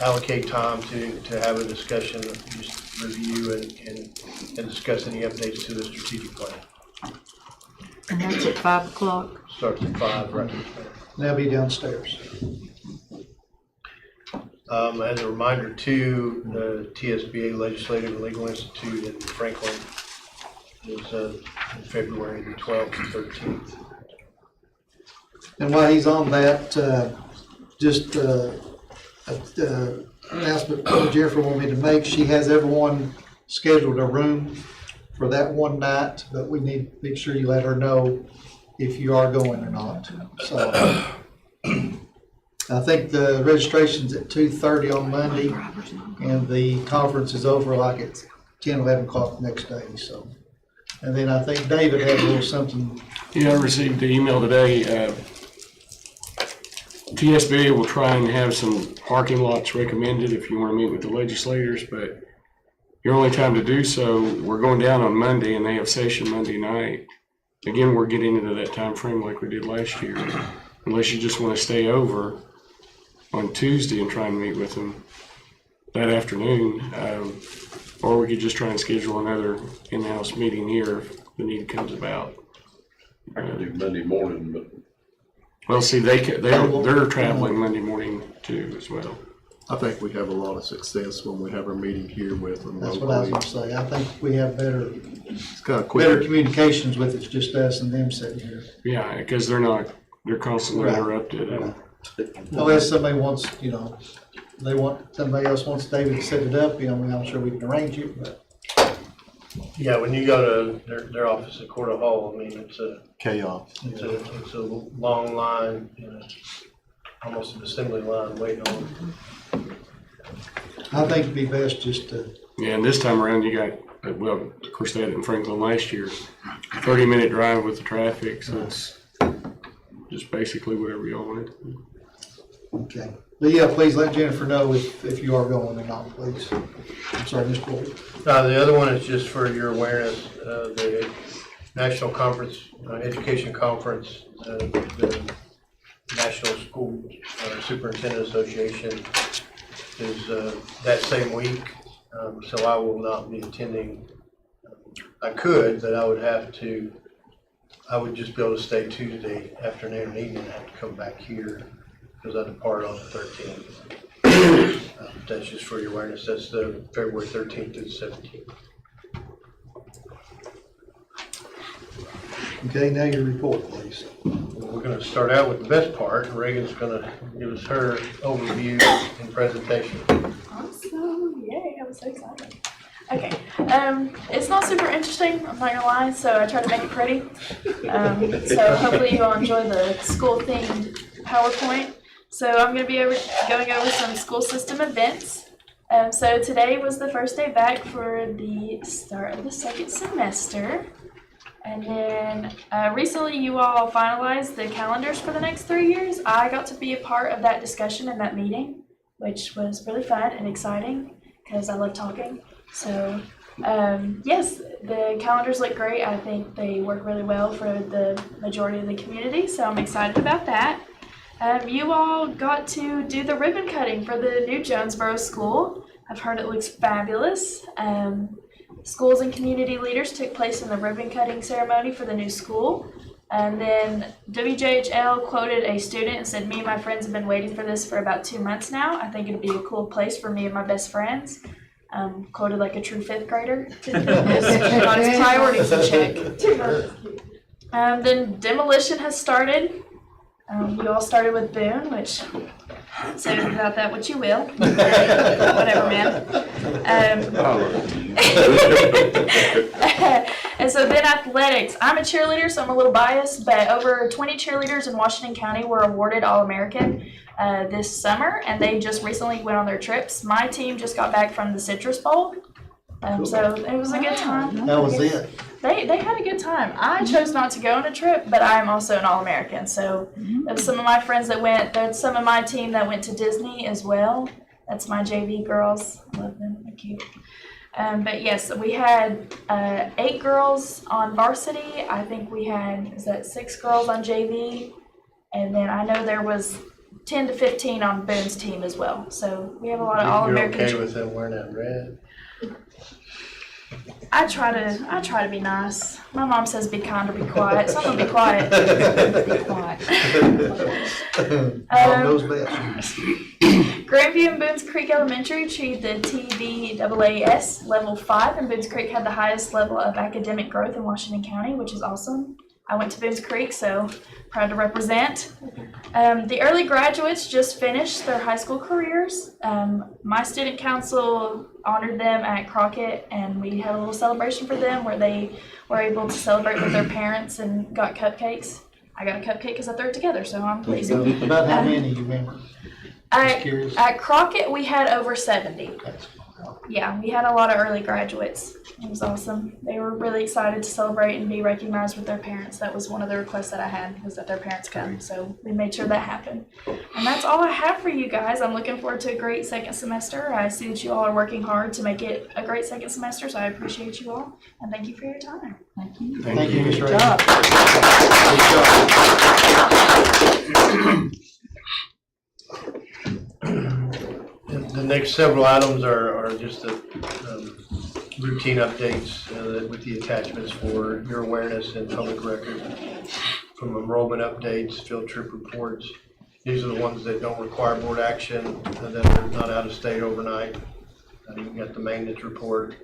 allocate time to have a discussion, just review and discuss any updates to the strategic plan. And that's at 5 o'clock. Starts at 5, right? They'll be downstairs. As a reminder too, the TSBA Legislative and Legal Institute in Franklin is in February the 12th and 13th. And while he's on that, just announcement Jennifer wanted me to make. She has everyone scheduled a room for that one night, but we need to make sure you let her know if you are going or not. So I think the registration's at 2:30 on Monday, and the conference is over like at 10, 11 o'clock the next day. So, and then I think David had a little something. Yeah, I received the email today. TSBA will try and have some parking lots recommended if you want to meet with the legislators, but your only time to do so, we're going down on Monday and they have session Monday night. Again, we're getting into that time frame like we did last year, unless you just want to stay over on Tuesday and try and meet with them that afternoon. Or we could just try and schedule another in-house meeting here if the need comes about. I can do Monday morning, but. Well, see, they're traveling Monday morning too as well. I think we have a lot of success when we have our meeting here with them. That's what I was gonna say. I think we have better Better communications with it's just us and them sitting here. Yeah, because they're constantly Right. interrupted. And, Unless somebody wants, somebody else wants David to set it up, I'm sure we can arrange it, but. Yeah, when you go to their office at Court Hall, I mean, it's a long line, almost an assembly line waiting on. I think it'd be best just to. yeah, and this time around you got, well, of course they had it in Franklin last year, 30-minute drive with the traffic, so it's just basically whatever y'all wanted. Okay. But yeah, please let Jennifer know if you are going or not, please. I'm sorry, Mr. Boyd. The other one is just for your awareness, the National Conference, Education Conference, the National School Superintendent Association is that same week. So I will not be attending. I could, but I would just be able to stay Tuesday afternoon and evening and have to come back here because I depart on the 13th. That's just for your awareness. That's the February 13th through the 17th. Okay, now your report, please. Well, we're going to start out with the best part. Reagan's going to give us her overview and presentation. Awesome. Yay, I'm so excited. Okay, it's not super interesting, I'm not gonna lie, so I try to make it pretty. So hopefully you'll enjoy the school-themed PowerPoint. So I'm gonna be going over some school system events. So today was the first day back for the start of the second semester. And then recently you all finalized the calendars for the next 3 years. I got to be a part of that discussion and that meeting, which was really fun and exciting because I love talking. So yes, the calendars look great. I think they work really well for the majority of the community, so I'm excited about that. You all got to do the ribbon cutting for the new Jonesboro School. I've heard it looks fabulous. Schools and community leaders took place in the ribbon cutting ceremony for the new school. And then WJHL quoted a student and said, "Me and my friends have been waiting for this for about 2 months now. I think it'd be a cool place for me and my best friends." Quoted like a true 5th grader. On his priorities to check. Then demolition has started. You all started with Boone, which say about that what you will. Whatever, man. And so then athletics. I'm a cheerleader, so I'm a little biased, but over 20 cheerleaders in Washington County were awarded All-American. this summer, and they just recently went on their trips. My team just got back from the Citrus Bowl, so it was a good time. How was it? They had a good time. I chose not to go on a trip, but I am also an All-American. So there's some of my friends that went. There's some of my team that went to Disney as well. That's my JV girls. I love them. They're cute. But yes, we had 8 girls on varsity. I think we had 6 girls on JV, and then I know there was 10 to 15 on Boone's team as well. So we have a lot of All-American. You're okay with them wearing that red? I try to be nice. My mom says be kind or be quiet, so I'm gonna be quiet. Be quiet. Mom knows best. Grandview and Boones Creek Elementary achieved the TVAAS level 5, and Boones Creek had the highest level of academic growth in Washington County, which is awesome. I went to Boones Creek, so proud to represent. The early graduates just finished their high school careers. My student council honored them at Crockett, and we had a little celebration for them where they were able to celebrate with their parents and got cupcakes. I got a cupcake because I threw it together, so I'm pleased. About how many you remember? At Crockett, we had over 70. Yeah, we had a lot of early graduates. It was awesome. They were really excited to celebrate and be recognized with their parents. That was one of the requests that I had, was that their parents come. So we made sure that happened. And that's all I have for you guys. I'm looking forward to a great second semester. I see that you all are working hard to make it a great second semester, so I appreciate you all. And thank you for your time. Thank you. Thank you, Ms. Good Ray. job. The next several items are just the routine updates with the attachments for your awareness and public record. From enrollment updates, field trip reports. These are the ones that don't require board action, that are not out of state overnight. You've got the maintenance report,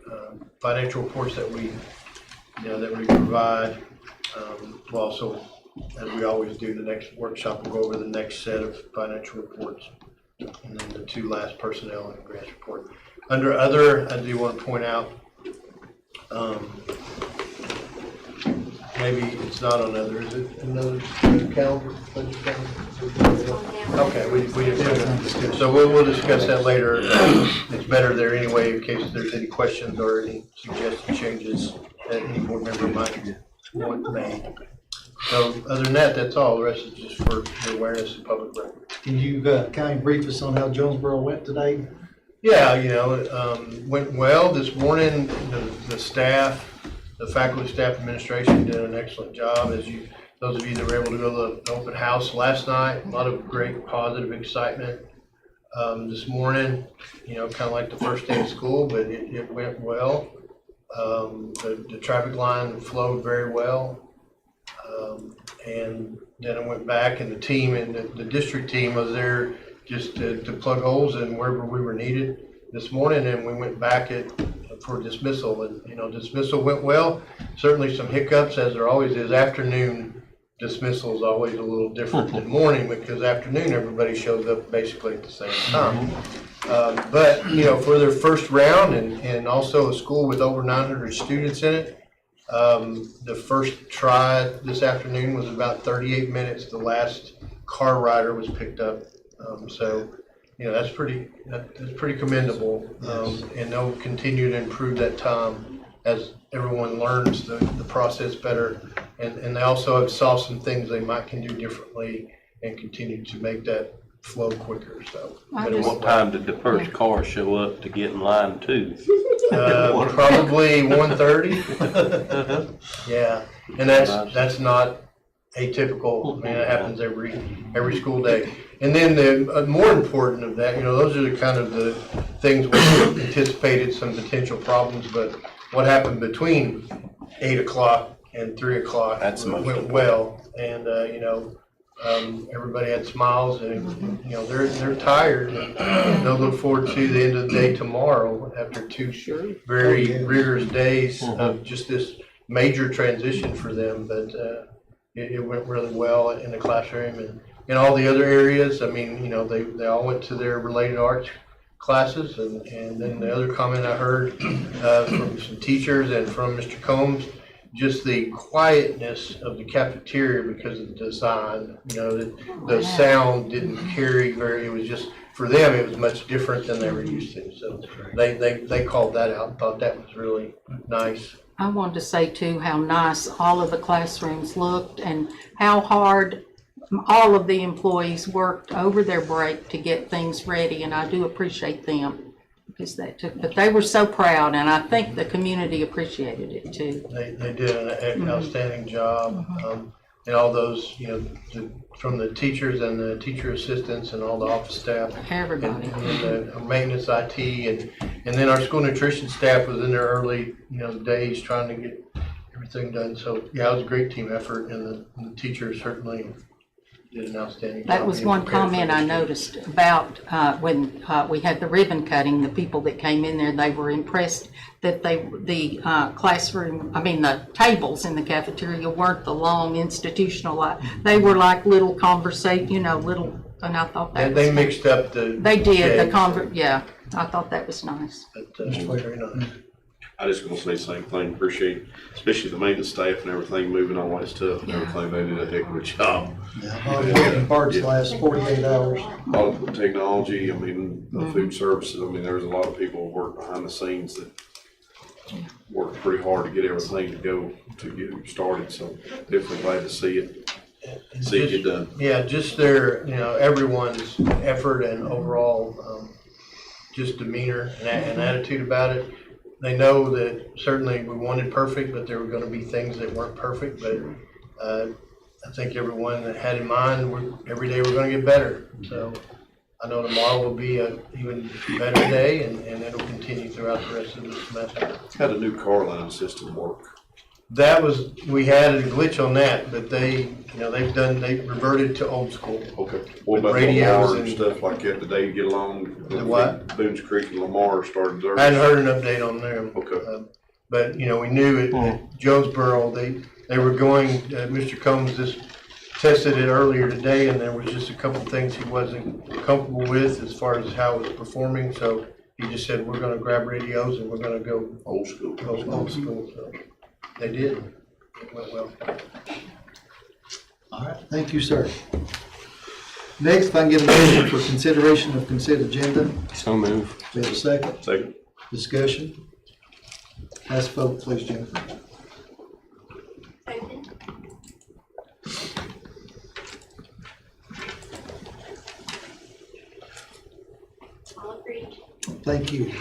financial reports that we provide. We'll also, as we always do, the next workshop will go over the next set of financial reports. And then the 2 last personnel and grants report. Under other, I do want to point out, maybe it's not on other, is it another calendar? Okay, we didn't. So we'll discuss that later. It's better there anyway in case there's any questions or any suggested changes that any board member might want made. So other than that, that's all. The rest is just for the awareness and public record. Can you kind of brief us on how Jonesboro went today? Yeah, went well this morning. The staff, the faculty, staff, administration did an excellent job. Those of you that were able to go to the open house last night, a lot of great positive excitement. This morning, kind of like the first day of school, but it went well. The traffic line flowed very well. And then I went back, and the team and the district team was there just to plug holes in wherever we were needed this morning, and we went back for dismissal, and dismissal went well. Certainly some hiccups, as there always is. Afternoon dismissal is always a little different than morning, because afternoon everybody shows up basically at the same time. But for their first round, and also a school with over 900 students in it, the first try this afternoon was about 38 minutes. The last car rider was picked up. So that's pretty commendable. And they'll continue to improve that time as everyone learns the process better. And they also have saw some things they can do differently and continue to make that flow quicker. So At what time did the first car show up to get in line too? Probably 1:30. Yeah, and that's not atypical. I mean, it happens every school day. And then the more important of that, those are the kind of the things we anticipated some potential problems. But what happened between 8 o'clock and 3 o'clock went well, and everybody had smiles, and they're tired, and they'll look forward to the end of the day tomorrow after 2 very rigorous days of just this major transition for them. But it went really well in the classroom and in all the other areas. I mean, they all went to their related arts classes, and then the other comment I heard from some teachers and from Mr. Combs just the quietness of the cafeteria because of the design, the sound didn't carry very, it was just, for them, it was much different than they were used to. So they called that out and thought that was really nice. I wanted to say too how nice all of the classrooms looked and how hard all of the employees worked over their break to get things ready, and I do appreciate them. Because but they were so proud, and I think the community appreciated it too. They did an outstanding job, and all those, from the teachers and the teacher assistants and all the office staff. Everybody. And the maintenance IT, and then our school nutrition staff was in there early, days trying to get everything done. So, yeah, it was a great team effort, and the teachers certainly did an outstanding job. That was one comment I noticed about when we had the ribbon cutting. The people that came in there, they were impressed that the tables in the cafeteria weren't the long institutional. They were like little conversation, and I thought that they mixed up the. They did yeah. I thought that was nice. That's very nice. I just gonna say the same thing, appreciate, especially the maintenance staff and everything, moving all that stuff and everything, they did a heck of a job. All the working parts last 48 hours. All of the technology, the food services, there was a lot of people who worked behind the scenes that worked pretty hard to get everything to get started, so definitely glad to see it get done. Yeah, just their, everyone's effort and overall, just demeanor and attitude about it. They know that certainly we wanted perfect, but there were going to be things that weren't perfect. But I think everyone had in mind every day we're going to get better. So I know tomorrow will be an even better day, and it'll continue throughout the rest of the semester. How did the new car line system work? We had a glitch on that, but they reverted to old school. Okay. What about radios and stuff like that? Did they get along? The what? Boones Creek and Lamar started theirs. I hadn't heard an update on them. Okay. But, we knew at Jonesboro, they were going, Mr. Combs just tested it earlier today, and there was just a couple things he wasn't comfortable with as far as how it was performing. So he just said, we're going to grab radios and we're going to go old school. So they did. It went well. All right, thank you, sir. Next, if I can get a motion for consideration of consent agenda. So move. We have a second. Second. Discussion. Last vote, please, Jennifer. All agreed. Thank you.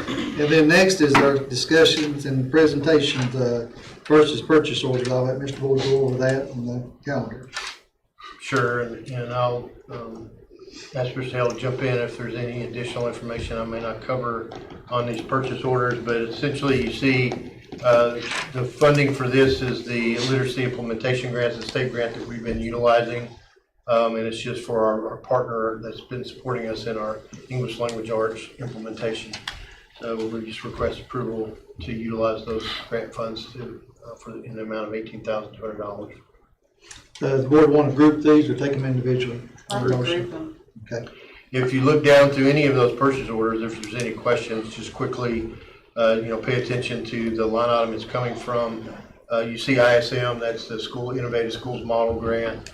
And then next is our discussions and presentations, versus purchase orders. I'll let Mr. Boyd go over that on the calendar. Sure, and I'll ask Mr. Hale to jump in if there's any additional information I may not cover on these purchase orders, but essentially you see the funding for this is the literacy implementation grants, the state grant that we've been utilizing, and it's just for our partner that's been supporting us in our English language arts implementation. So we just request approval to utilize those grant funds in the amount of $18,200. Does the board want to group these or take them individually? I would group them. Okay. If you look down through any of those purchase orders, if there's any questions, just quickly, pay attention to the line item it's coming from. You see ISM, that's the School Innovative Schools Model Grant.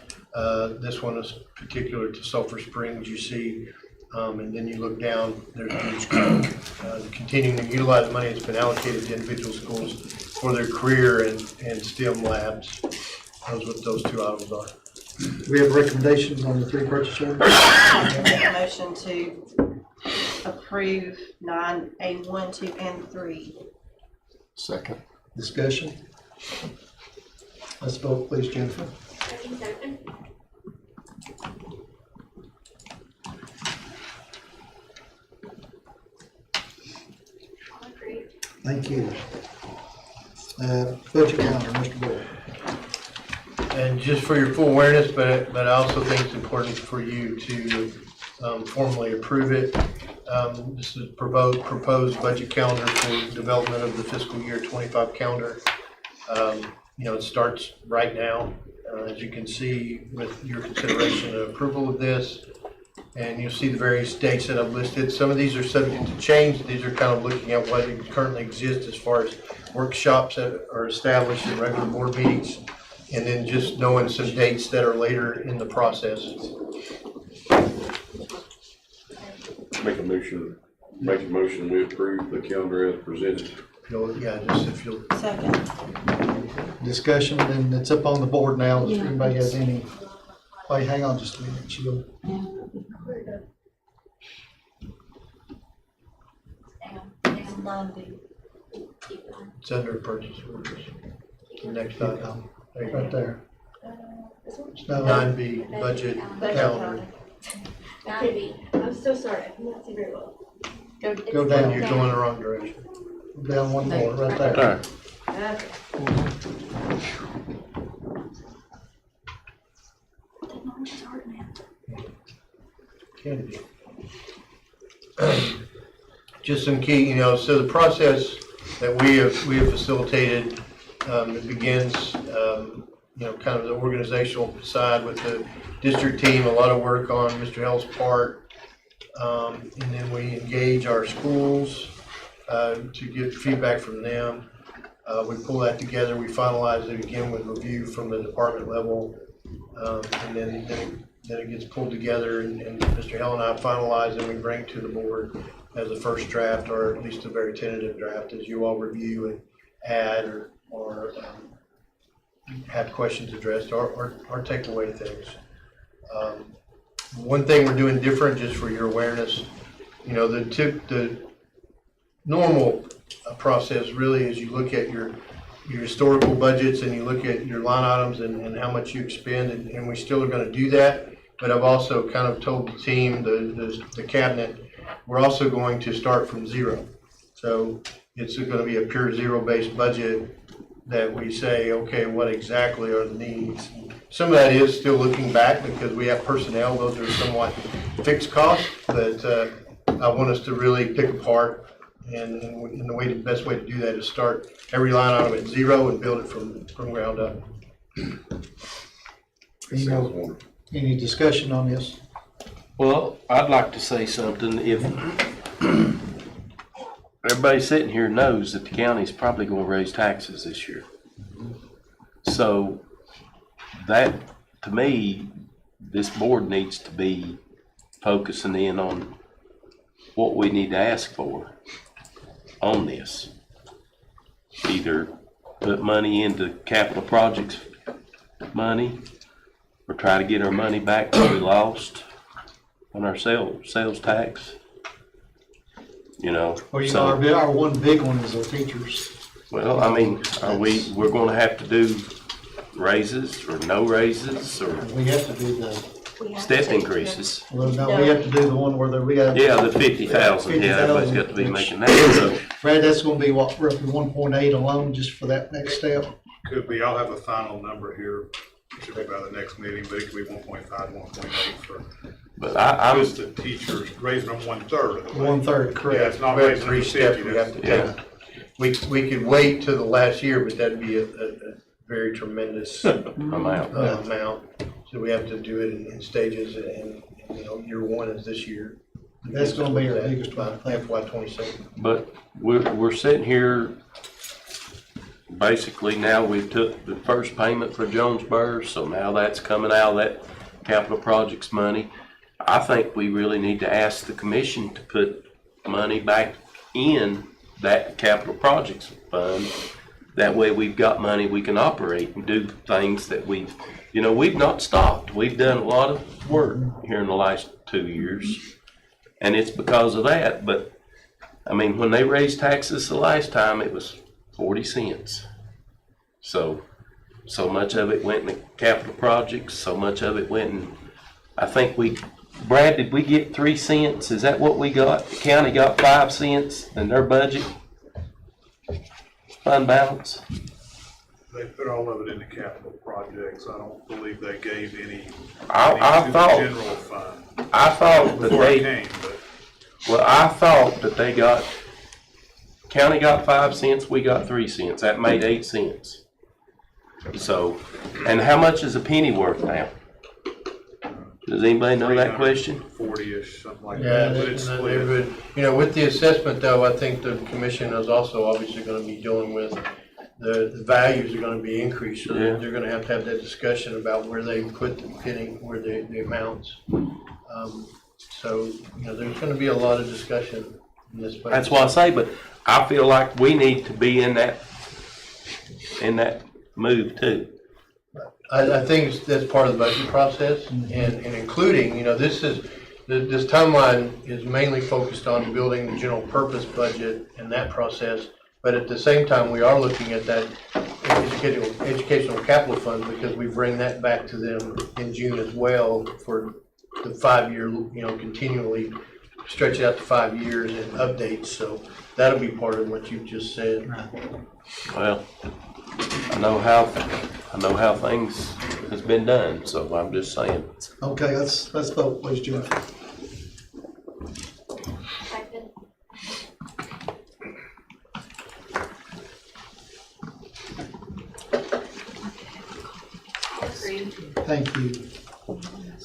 This one is particular to Sulphur Springs, you see. And then you look down, there's continuing to utilize the money that's been allocated to individual schools for their career and STEM labs. Those what those two items are. Do we have recommendations on the three purchase orders? Make a motion to approve 9A1, 2, and 3. Second. Discussion. Let's vote, please, Jennifer. Thank you. Budget calendar, Mr. Boyd. And just for your full awareness, but I also think it's important for you to formally approve it. This is proposed budget calendar for development of the fiscal year 25 calendar. It starts right now. As you can see with your consideration and approval of this, And you'll see the various dates that I've listed. Some of these are subject to change. These are kind of looking at what currently exists as far as workshops that are established in regular board meetings. And then just knowing some dates that are later in the process. Make a motion, we approve the calendar as presented. If you'll. Second. Discussion, and it's up on the board now, if anybody has any, wait, hang on just a minute, Sheila. It's under purchase orders. The next item. Right there. No, 9B, budget calendar. 9B. I'm so sorry, I cannot see very well. Go down. You're going the wrong direction. Down one more, right there. Okay. Kennedy. Just some key, so the process that we have facilitated, it begins, kind of the organizational side with the district team, a lot of work on Mr. Hell's part. And then we engage our schools to get feedback from them. We pull that together, we finalize it again with review from the department level. And then it gets pulled together and Mr. Hell and I finalize and we bring it to the board as a first draft, or at least a very tentative draft, as you all review and add or have questions addressed or take away things. One thing we're doing different, just for your awareness, the normal process really is you look at your historical budgets and you look at your line items and how much you expend, and we still are going to do that. But I've also kind of told the team, the cabinet, we're also going to start from zero. So it's going to be a pure zero-based budget that we say, okay, what exactly are the needs? Some of that is still looking back because we have personnel; those are somewhat fixed costs. But I want us to really pick apart, and the best way to do that is start every line item at zero and build it from ground up. Any discussion on this? Well, I'd like to say something. If everybody sitting here knows that the county's probably going to raise taxes this year. So that, to me, this board needs to be focusing in on what we need to ask for on this. Either put money into capital projects money, or try to get our money back that we lost on our sales tax. Well, our one big one is our teachers. Well, I mean, we're gonna have to do raises or no raises or We have to do the, step increases? well, no, we have to do the one where we got. Yeah, the 50,000, yeah, everybody's got to be making that, so. Brad, that's gonna be what, roughly 1.8 alone just for that next step? Could be, I'll have a final number here, it should be by the next meeting, but it could be 1.5, 1.8 for But I'm just the teachers, raising them 1/3 of the way. 1/3, correct. Yeah, it's not We have raising them 3 to steps 50, we have to Yeah. take. We could wait till the last year, but that'd be a very tremendous amount. amount. So we have to do it in stages, and year one is this year. That's gonna be our biggest one. FY 27. But we're sitting here, basically now we've took the first payment for Jonesboro, so now that's coming out of that capital projects money. I think we really need to ask the commission to put money back in that capital projects fund. That way we've got money we can operate and do things that we've not stopped. We've done a lot of work here in the last 2 years, and it's because of that. But I mean, when they raised taxes the last time, it was 40 cents. So much of it went in the capital projects, so much of it went in, I think Brad, did we get 3 cents? Is that what we got? The county got 5 cents in their budget fund balance? They put all of it into capital projects, I don't believe they gave any to I the thought general fund. I thought that Before it they, came, but well, I thought that they got, county got 5 cents, we got 3 cents. That made 8 cents. So, and how much is a penny worth now? Does anybody know that question? 40-ish, something like Yeah, that. But and it's then split. they would, you know, with the assessment though, I think the commission is also obviously gonna be dealing with the values are gonna be increased, so Yeah. they're gonna have that discussion about where they put the fitting, where the amounts. So, you know, there's gonna be a lot of discussion in this. budget. That's what I say, but I feel like we need to be in that move too. I think that's part of the budget process and including, you know, this timeline is mainly focused on building the general purpose budget and that process. But at the same time, we are looking at that educational capital fund because we bring that back to them in June as well for the 5-year, you know, continually stretch it out to 5 years and updates. So that'll be part of what you just said. Well, I know how things has been done, so I'm just saying. Okay, let's vote, please, Jennifer. Second. Agreed. Thank you.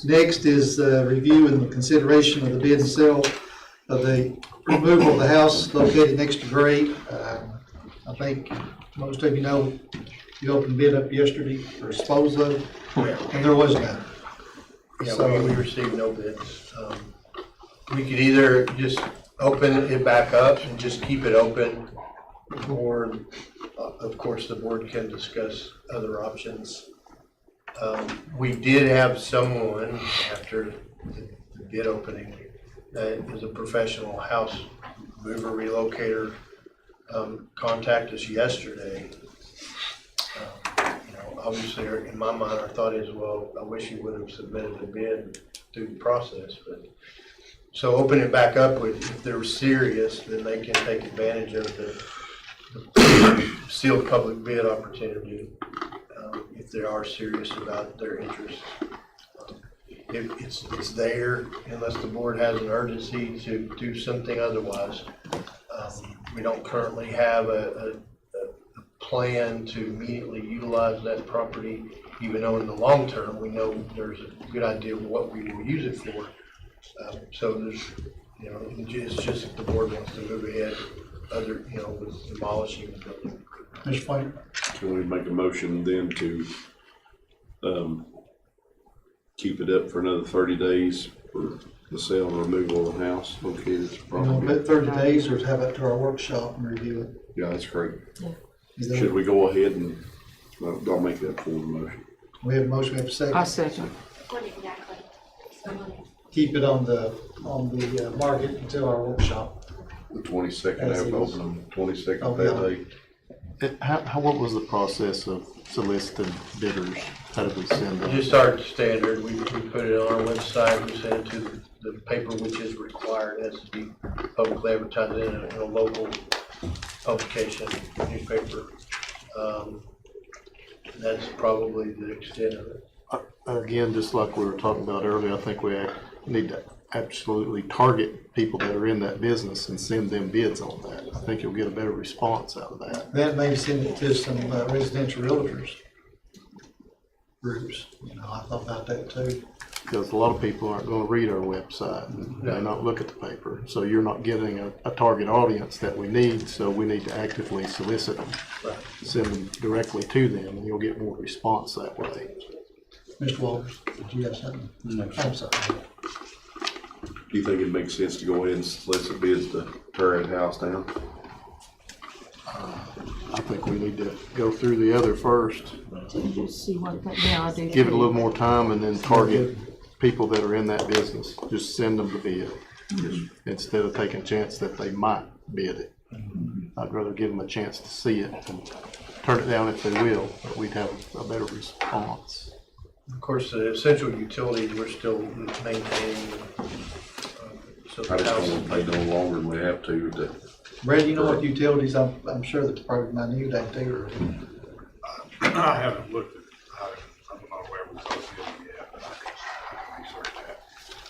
Next is review and consideration of the bid and sale of the removal of the house located next to Great. I think most of you know, you opened bid up yesterday for dispose of, and there was none. Yeah, So- we received no bids. We could either just open it back up and just keep it open, or, of course, the board can discuss other options. We did have someone, after the bid opening, that is a professional house mover relocator, contact us yesterday. You know, obviously, in my mind, our thought is, well, I wish you would have submitted the bid through the process, but. So open it back up with, if they're serious, then they can take advantage of the sealed public bid opportunity, if they are serious about their interest. If it's there, unless the board has an urgency to do something otherwise. We don't currently have a plan to immediately utilize that property, even though in the long term, we know there's a good idea of what we will use it for. So there's, you know, it's just if the board wants to move ahead, with demolishing the building. Mr. Flank? Can we make a motion then to, keep it up for another 30 days for the sale and removal of the house located at the You want to property? bet 30 days or have it to our workshop and review it? Yeah, that's great. Either- Should we go ahead and, I'll make that full motion. We have a motion, we have a second. I second. What exactly? Keep it on the market until our workshop. The 22nd, As have it it is. open on 22nd Oh, that yeah. day. What was the process of soliciting bidders? How did we send them? Just our standard, we put it on our website, we send it to the paper which is required, it has to be publicly advertised in a local publication, newspaper. That's probably the extent of it. Again, just like we were talking about earlier, I think we need to absolutely target people that are in that business and send them bids on that. I think you'll get a better response out of that. That may send it to some residential realtors groups. You know, I thought about that too. Because a lot of people aren't going to read our website and they not look at the paper. So you're not getting a target audience that we need, so we need to actively solicit them. Send them directly to them and you'll get more response that way. Mr. Walters, did you have something? No, sir. I'm sorry. Do you think it makes sense to go ahead and solicit bids to tear that house down? I think we need to go through the other first. Just see what I do. Give it a little more time and then target people that are in that business. Just send them the bid instead of taking a chance that they might bid it. I'd rather give them a chance to see it and turn it down if they will, but we'd have a better response. Of course, the essential utilities, we're still maintaining. So I just don't want to pay no longer than we have to. Brad, you know what utilities, I'm sure that's probably minute out there. I haven't looked at, I'm not aware of what's yet, but I can research that.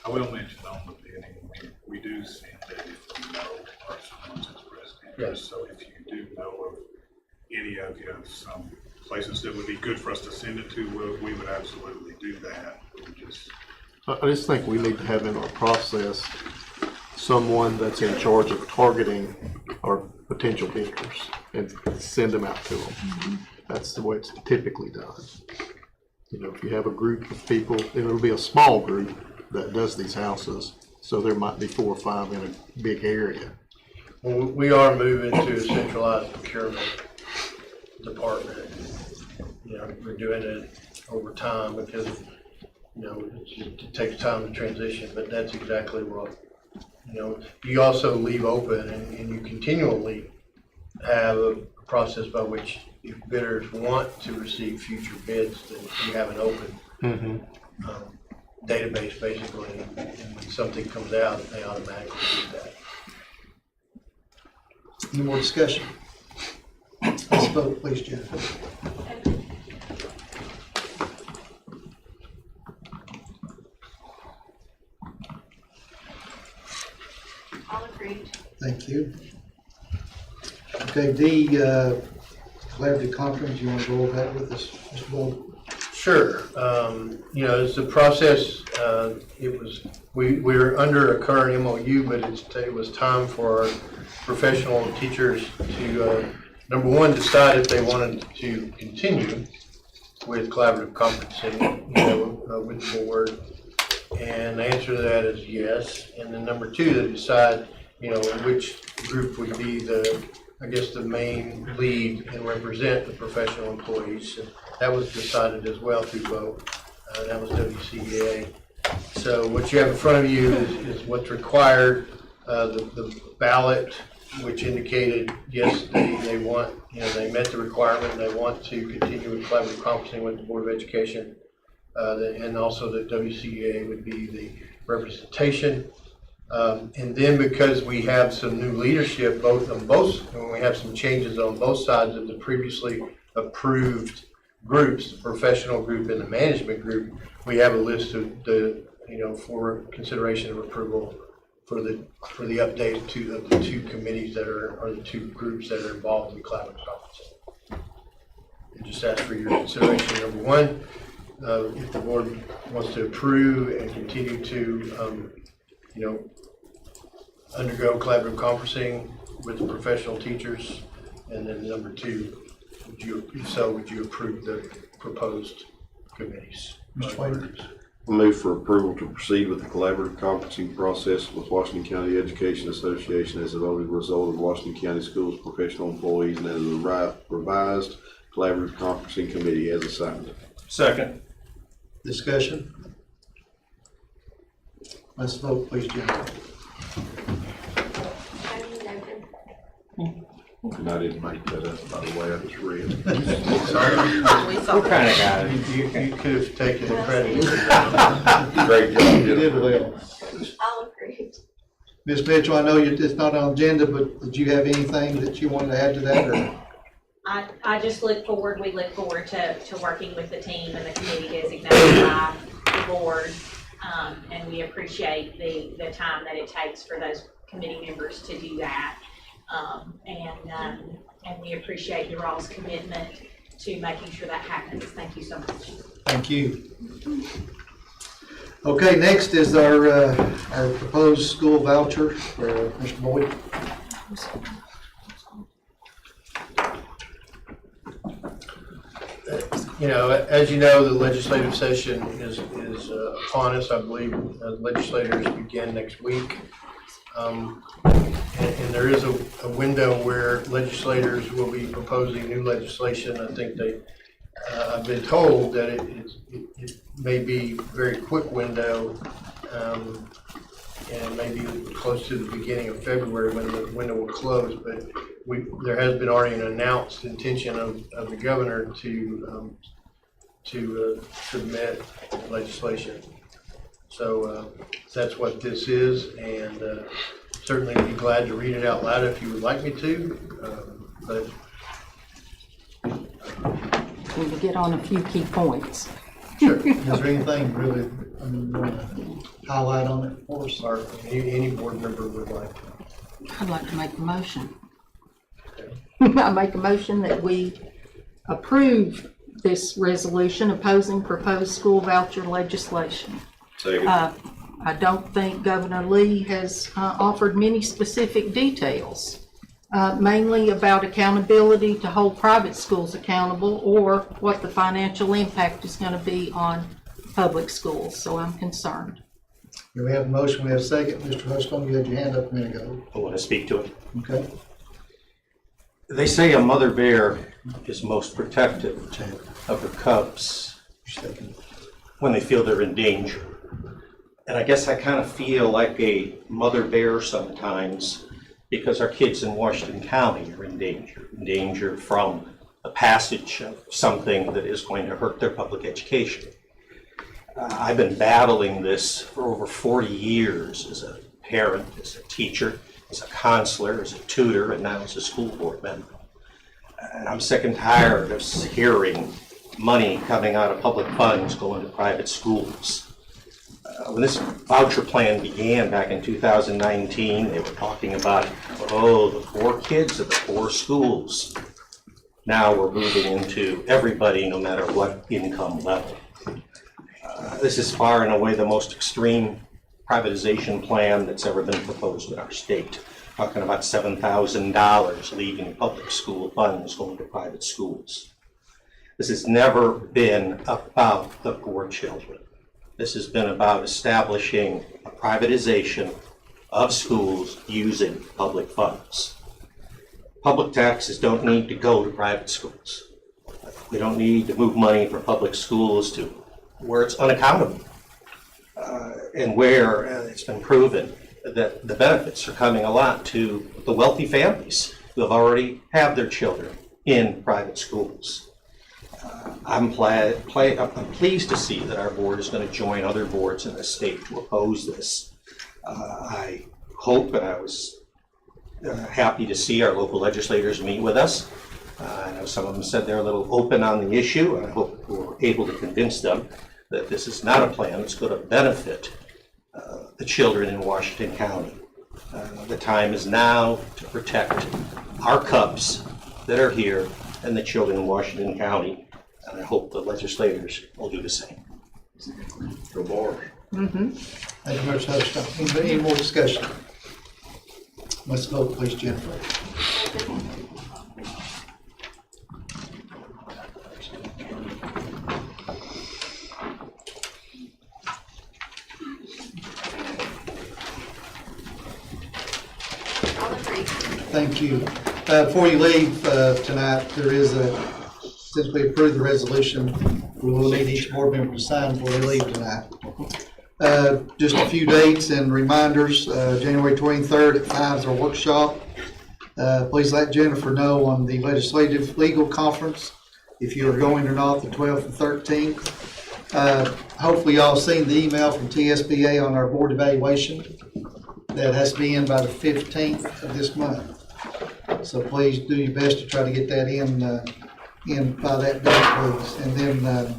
I will mention on the bidding, we do send it if we know or someone's expressed interest. So if you do know of any of some places that would be good for us to send it to, we would absolutely do that. We just I just think we need to have in our process someone that's in charge of targeting our potential bidders and send them out to them. That's the way it's typically done. You know, if you have a group of people, it'll be a small group that does these houses, so there might be 4 or 5 in a big area. Well, we are moving to a centralized procurement department. You know, we're doing it over time because, you know, it takes time to transition, but that's exactly what, you know, you also leave open and you continually have a process by which if bidders want to receive future bids, then you have an open database basically, and when something comes out, they automatically do that. Any more discussion? Let's vote, please, Jennifer. All agreed. Thank you. Okay, D, collaborative conference, you want to go over that with us, Mr. Bull? Sure. You know, it's a process. We're under a current MOU, but it was time for our professional teachers to, number one, decide if they wanted to continue with collaborative conferencing, you know, with the board. And the answer to that is yes. And then number two, to decide, you know, which group would be the main lead and represent the professional employees. And that was decided as well through vote. That was WCEA. So what you have in front of you is what's required. The ballot, which indicated, yes, they want, you know, they met the requirement. They want to continue with collaborative conferencing with the Board of Education. And also that WCEA would be the representation. And then because we have some new leadership, and we have some changes on both sides of the previously approved groups, the professional group and the management group, we have a list of the, you know, for consideration of approval for the update of the two committees that are the two groups that are involved in collaborative conferencing. And just ask for your consideration. Number one, if the board wants to approve and continue to, you know, undergo collaborative conferencing with the professional teachers, and then number two, would you approve the proposed committees? Mr. Wade? Move for approval to proceed with the collaborative conferencing process with Washington County Education Association as a voted result of Washington County Schools professional employees and as a revised collaborative conferencing committee as assigned. Second. Discussion? Let's vote, please, Jennifer. And I didn't make that up, by the way, I just read. What kind of guy? You could have taken the credit. Great job, You did Jennifer. well. All agreed. Ms. Mitchell, I know it's not on agenda, but did you have anything that you wanted to add to that, or? I just we look forward to working with the team and the committee designated by the board. And we appreciate the time that it takes for those committee members to do that. And we appreciate your all's commitment to making sure that happens. Thank you so much. Thank you. Okay, next is our proposed school voucher for Mr. Boyd. You know, as you know, the legislative session is upon us. I believe legislators begin next week. And there is a window where legislators will be proposing new legislation. I think I've been told that it may be a very quick window, and maybe close to the beginning of February when the window will close. But there has been already an announced intention of the governor to submit legislation. So that's what this is, and certainly be glad to read it out loud if you would like me to. But We can get on a few key points. Sure. Is there anything really, you want to highlight on it for us? or any board member would like. I'd like to make a motion. I make a motion that we approve this resolution opposing proposed school voucher legislation. Second. I don't think Governor Lee has offered many specific details, mainly about accountability to hold private schools accountable or what the financial impact is going to be on public schools. So I'm concerned. We have a motion, we have a second. Mr. Huston, you had your hand up a minute ago. I want to speak to it. Okay. They say a mother bear is most protective of her cubs when they feel they're in danger. And I guess I kind of feel like a mother bear sometimes because our kids in Washington County are in danger from the passage of something that is going to hurt their public education. I've been battling this for over 40 years as a parent, as a teacher, as a counselor, as a tutor, and now as a school board member. And I'm sick and tired of hearing money coming out of public funds going to private schools. When this voucher plan began back in 2019, they were talking about, oh, the poor kids at the poor schools. Now we're moving into everybody, no matter what income level. This is far and away the most extreme privatization plan that's ever been proposed in our state. Talking about $7,000 leaving public school funds going to private schools. This has never been about the poor children. This has been about establishing a privatization of schools using public funds. Public taxes don't need to go to private schools. We don't need to move money from public schools to where it's unaccountable and where it's been proven that the benefits are coming a lot to the wealthy families who have already have their children in private schools. I'm pleased to see that our board is going to join other boards in the state to oppose this. I hope, and I was happy to see our local legislators meet with us. I know some of them said they're a little open on the issue, and I hope we're able to convince them that this is not a plan that's going to benefit the children in Washington County. The time is now to protect our cubs that are here and the children in Washington County, and I hope the legislators will do the same. Go Boers. Thank you, Mr. Huston. Any more discussion? Let's vote, please, Jennifer. Thank you. Before you leave tonight, there is since we approved the resolution, we will need each board member to sign before they leave tonight. Just a few dates and reminders. January 23rd at 5 is our workshop. Please let Jennifer know on the Legislative Legal Conference if you are going or not, the 12th and 13th. Hopefully y'all seen the email from TSBA on our board evaluation. That has to be in by the 15th of this month. So please do your best to try to get that in by that date, please. And then the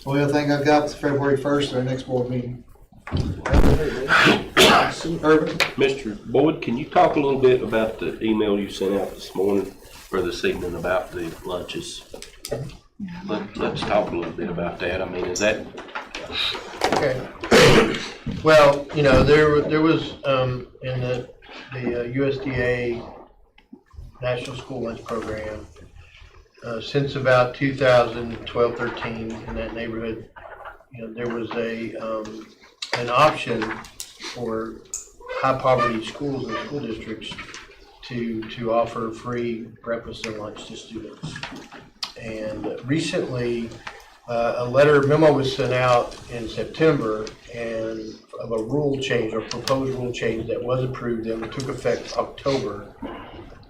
only other thing I've got is February 1st, our next board meeting. Urban? Mr. Boyd, can you talk a little bit about the email you sent out this morning or this evening about the lunches? Let's talk a little bit about that. I mean, is that... Okay. Well, you know, there was in the USDA National School Lunch Program since about 2012-13 in that neighborhood. You know, there was an option for high poverty schools and school districts to offer free breakfast and lunch to students. And recently, a memo was sent out in September and of a rule change or proposed rule change that was approved and took effect October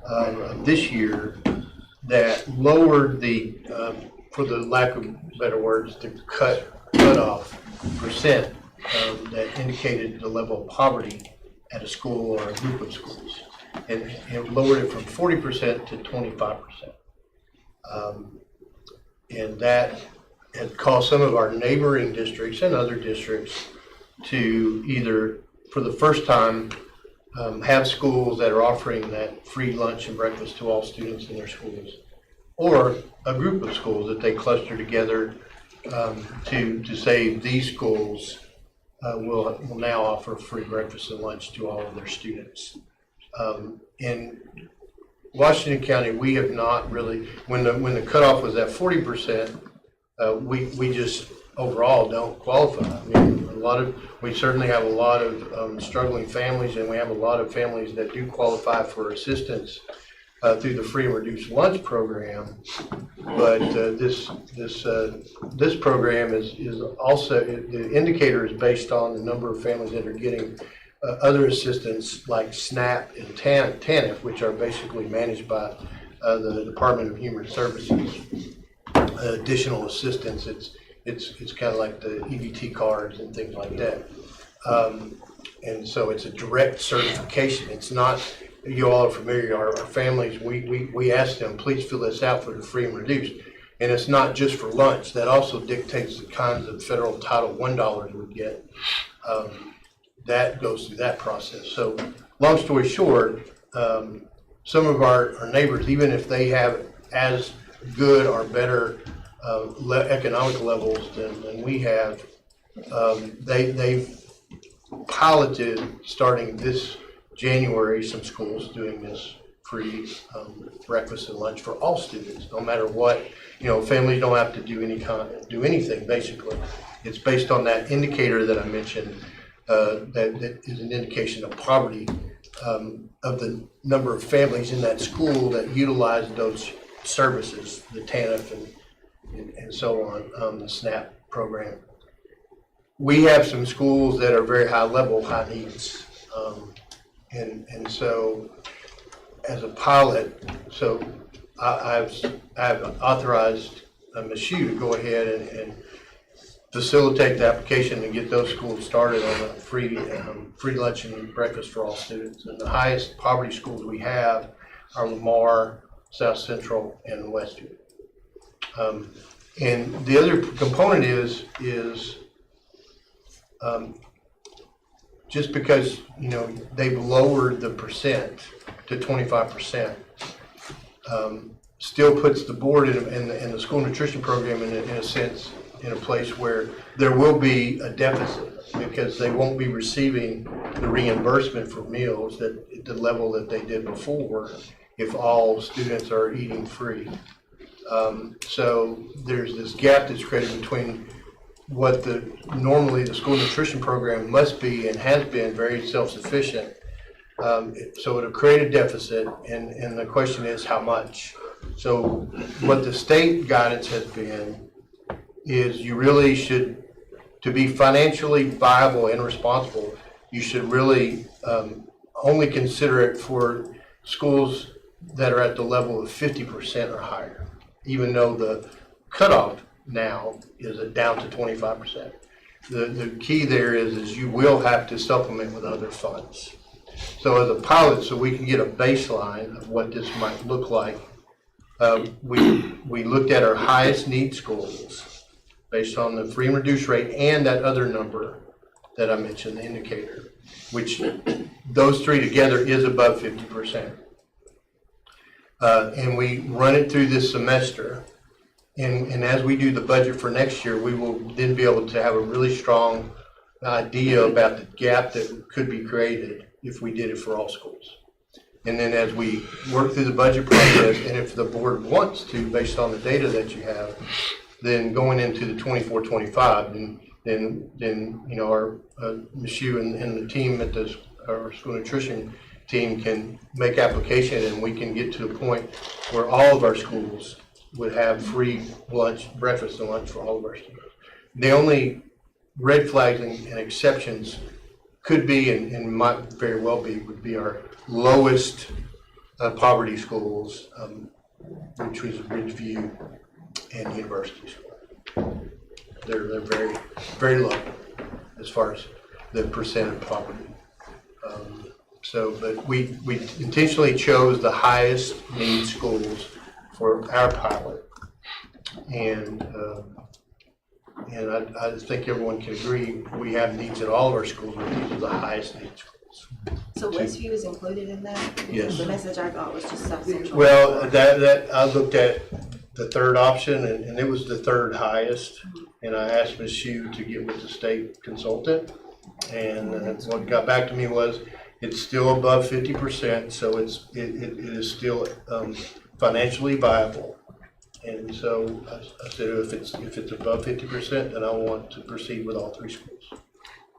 of this year that lowered the, for the lack of better words, the cutoff percent that indicated the level of poverty at a school or a group of schools. And it lowered it from 40% to 25%. And that had caused some of our neighboring districts and other districts to either, for the first time, have schools that are offering that free lunch and breakfast to all students in their schools, or a group of schools that they cluster together to say these schools will now offer free breakfast and lunch to all of their students. In Washington County, we have not really, when the cutoff was at 40%, we just overall don't qualify. I mean, we certainly have a lot of struggling families, and we have a lot of families that do qualify for assistance through the free and reduced lunch program. But this program is also, the indicator is based on the number of families that are getting other assistance like SNAP and TANF, which are basically managed by the Department of Human Services. Additional assistance, it's kind of like the EBT cards and things like that. And so it's a direct certification. It's not, you all are familiar, our families, we ask them, please fill this out for the free and reduced. And it's not just for lunch. That also dictates the kinds of federal Title I dollars we get. That goes through that process. So long story short, some of our neighbors, even if they have as good or better economic levels than we have, they've piloted, starting this January, some schools doing this free breakfast and lunch for all students, no matter what. Families don't have to do anything basically. It's based on that indicator that I mentioned, that is an indication of poverty, of the number of families in that school that utilize those services, the TANF and so on, the SNAP program. We have some schools that are very high level, high needs. And so as a pilot, so I've authorized Michoud to go ahead and facilitate the application and get those schools started on a free lunch and breakfast for all students. And the highest poverty schools we have are Lamar, South Central, and Westview. And the other component is just because they've lowered the percent to 25%, still puts the board in the school nutrition program in a sense in a place where there will be a deficit because they won't be receiving the reimbursement for meals at the level that they did before if all students are eating free. So there's this gap that's created between what normally the school nutrition program must be and has been very self-sufficient. So it'll create a deficit, and the question is how much. So what the state guidance has been is you really should, to be financially viable and responsible, you should really only consider it for schools that are at the level of 50% or higher, even though the cutoff now is down to 25%. The key there is you will have to supplement with other funds. So as a pilot, so we can get a baseline of what this might look like, we looked at our highest need schools based on the free and reduced rate and that other number that I mentioned, the indicator, which those three together is above 50%. And we run it through this semester. And as we do the budget for next year, we will then be able to have a really strong idea about the gap that could be created if we did it for all schools. And then as we work through the budget process, and if the board wants to, based on the data that you have, then going into the 24-25, then our Michoud and the team at our school nutrition team can make application, and we can get to the point where all of our schools would have free lunch, breakfast and lunch for all of our students. The only red flags and exceptions could be, and might very well be, would be our lowest poverty schools, which was Ridgeview and University School. They're very, very low as far as the percent of poverty. But we intentionally chose the highest need schools for our pilot, and I think everyone can agree we have needs at all of our schools, but these are the highest need schools. So Westview is included in that? Yes. The message I got was just South Central. Well, that I looked at the third option, and it was the third highest, and I asked Ms. Hugh to get with the state consultant, And what got back to me was, it's still above 50%, so it is still financially viable. And so I said, if it's above 50%, then I want to proceed with all 3 schools.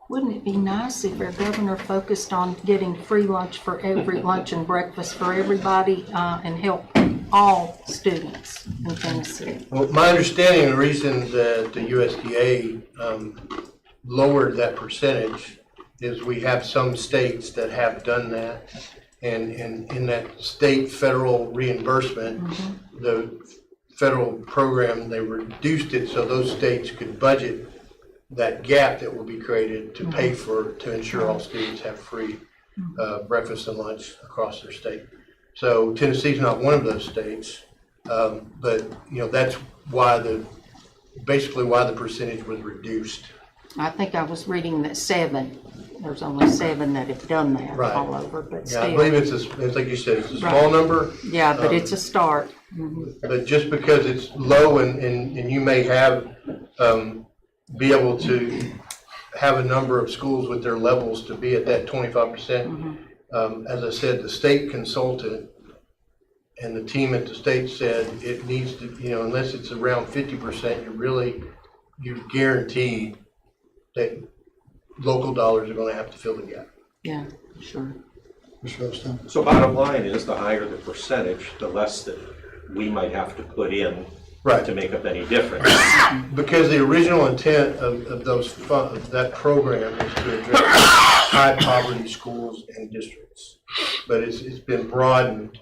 Wouldn't it be nice if our governor focused on getting free lunch for every lunch and breakfast for everybody and help all students in Tennessee? Well, my understanding, the reason that the USDA lowered that percentage is we have some states that have done that. And in that state federal reimbursement, the federal program, they reduced it so those states could budget that gap that will be created to pay to ensure all students have free breakfast and lunch across their state. So Tennessee's not one of those states, but that's why basically why the percentage was reduced. I think I was reading that 7. There's only 7 that have done that all over, but still. Yeah, I believe it's like you said, it's a small number. Yeah, but it's a start. But just because it's low and you may have, be able to have a number of schools with their levels to be at that 25%. As I said, the state consultant and the team at the state said it needs to, unless it's around 50%, you're guaranteed that local dollars are going to have to fill the gap. Yeah, sure. So bottom line is, the higher the percentage, the less that we might have to put in to make up any difference. Because the original intent of that program is to address high poverty schools and districts. But it's been broadened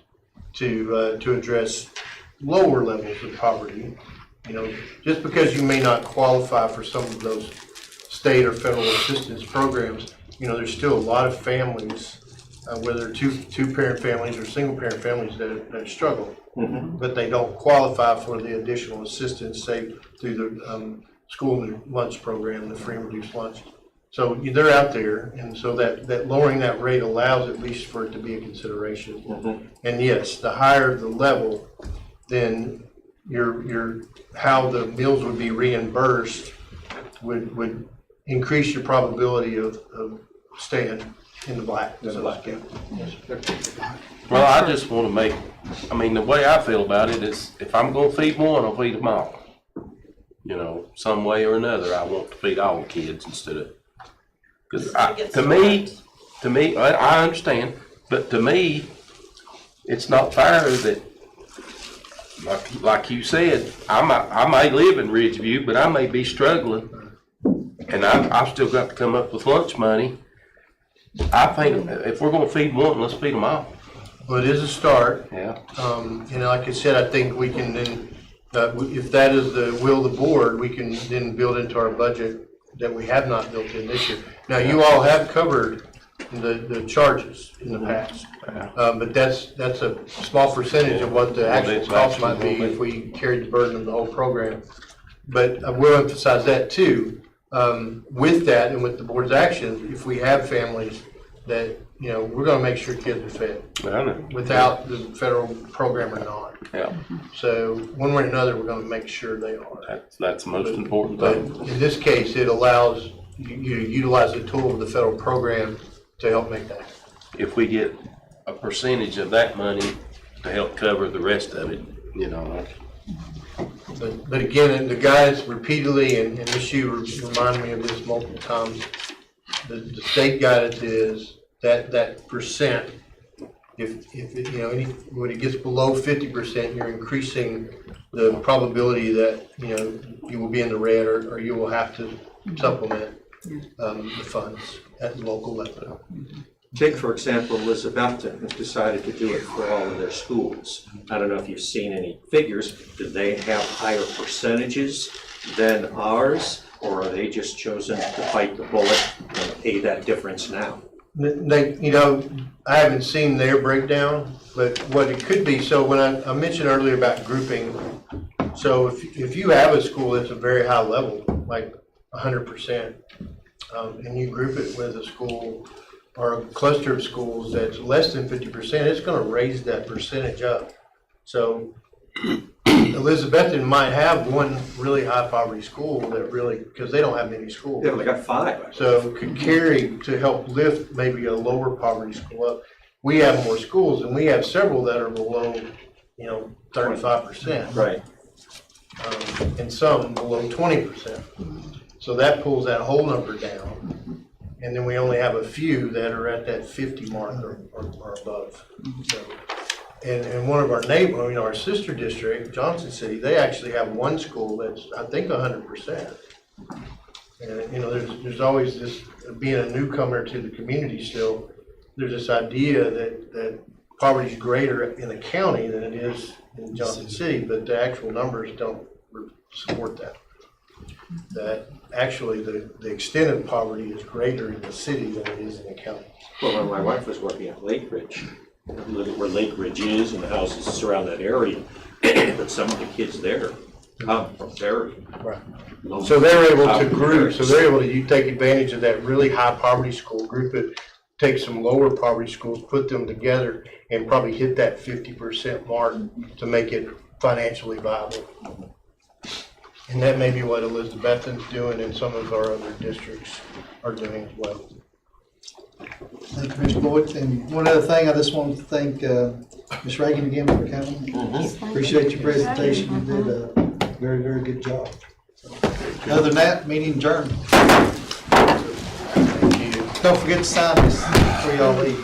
to address lower levels of poverty. Just because you may not qualify for some of those state or federal assistance programs, there's still a lot of families, whether two-parent families or single-parent families that struggle. But they don't qualify for the additional assistance, say, through the school lunch program, the free and reduced lunch. So they're out there, and so that lowering that rate allows at least for it to be a consideration. And yes, the higher the level, then your how the meals would be reimbursed would increase your probability of staying in the black. Well, I just want to the way I feel about it is, if I'm going to feed one, I'll feed them all. Some way or another, I want to feed all the kids instead of, because to me, I understand, but to me, it's not fair that, like you said, I may live in Ridgeview, but I may be struggling, and I've still got to come up with lunch money. I think if we're going to feed one, let's feed them all. Well, it is a start. Yeah. Like I said, I think we can then, if that is the will of the board, we can then build into our budget that we have not built in this year. Now, you all have covered the charges in the past, but that's a small percentage of what the actual cost might be if we carried the burden of the whole program. But I will emphasize that too. With that and with the board's action, if we have families that, we're going to make sure kids are fed without the federal program or not. Yeah. So one way or another, we're going to make sure they are. That's the most important But thing. in this case, it allows you to utilize the tool of the federal program to help make that. If we get a percentage of that money to help cover the rest of it, But again, the guys repeatedly, and this you remind me of this multiple times, the state guidance is that percent, if it, when it gets below 50%, you're increasing the probability that, you will be in the red or you will have to supplement the funds at the local level. Take, for example, Elizabeth has decided to do it for all of their schools. I don't know if you've seen any figures. Do they have higher percentages than ours, or are they just chosen to bite the bullet and pay that difference now? I haven't seen their breakdown, but what it could be, so when I mentioned earlier about grouping, so if you have a school that's a very high level, like 100%, and you group it with a school or a cluster of schools that's less than 50%, it's going to raise that percentage up. So Elizabethton might have one really high poverty school that really, because they don't have many schools. Yeah, they got 5. So could carry to help lift maybe a lower poverty school up. We have more schools and we have several that are below, 35%. Right. And some below 20%. So that pulls that whole number down. And then we only have a few that are at that 50 mark or above. So, and one of our neighbor, our sister district, Johnson City, they actually have one school that's, I think, 100%. And, there's always this, being a newcomer to the community still, there's this idea that poverty is greater in the county than it is in Johnson City, but the actual numbers don't support that. That actually the extent of poverty is greater in the city than it is in the county. Well, when my wife was working at Lake Ridge, look at where Lake Ridge is and the houses surround that area, but some of the kids there come from very low. So they're able to group, so they're able to take advantage of that really high poverty school, group it, take some lower poverty schools, put them together, and probably hit that 50% mark to make it financially viable. And that may be what Elizabethton's doing and some of our other districts are doing as well. Thank you, Mr. Boyd. And one other thing, I just want to thank Ms. Reagan again for coming. Appreciate your presentation. You did a very, very good job. Other than that, meeting adjourned. Don't forget to sign this before y'all leave.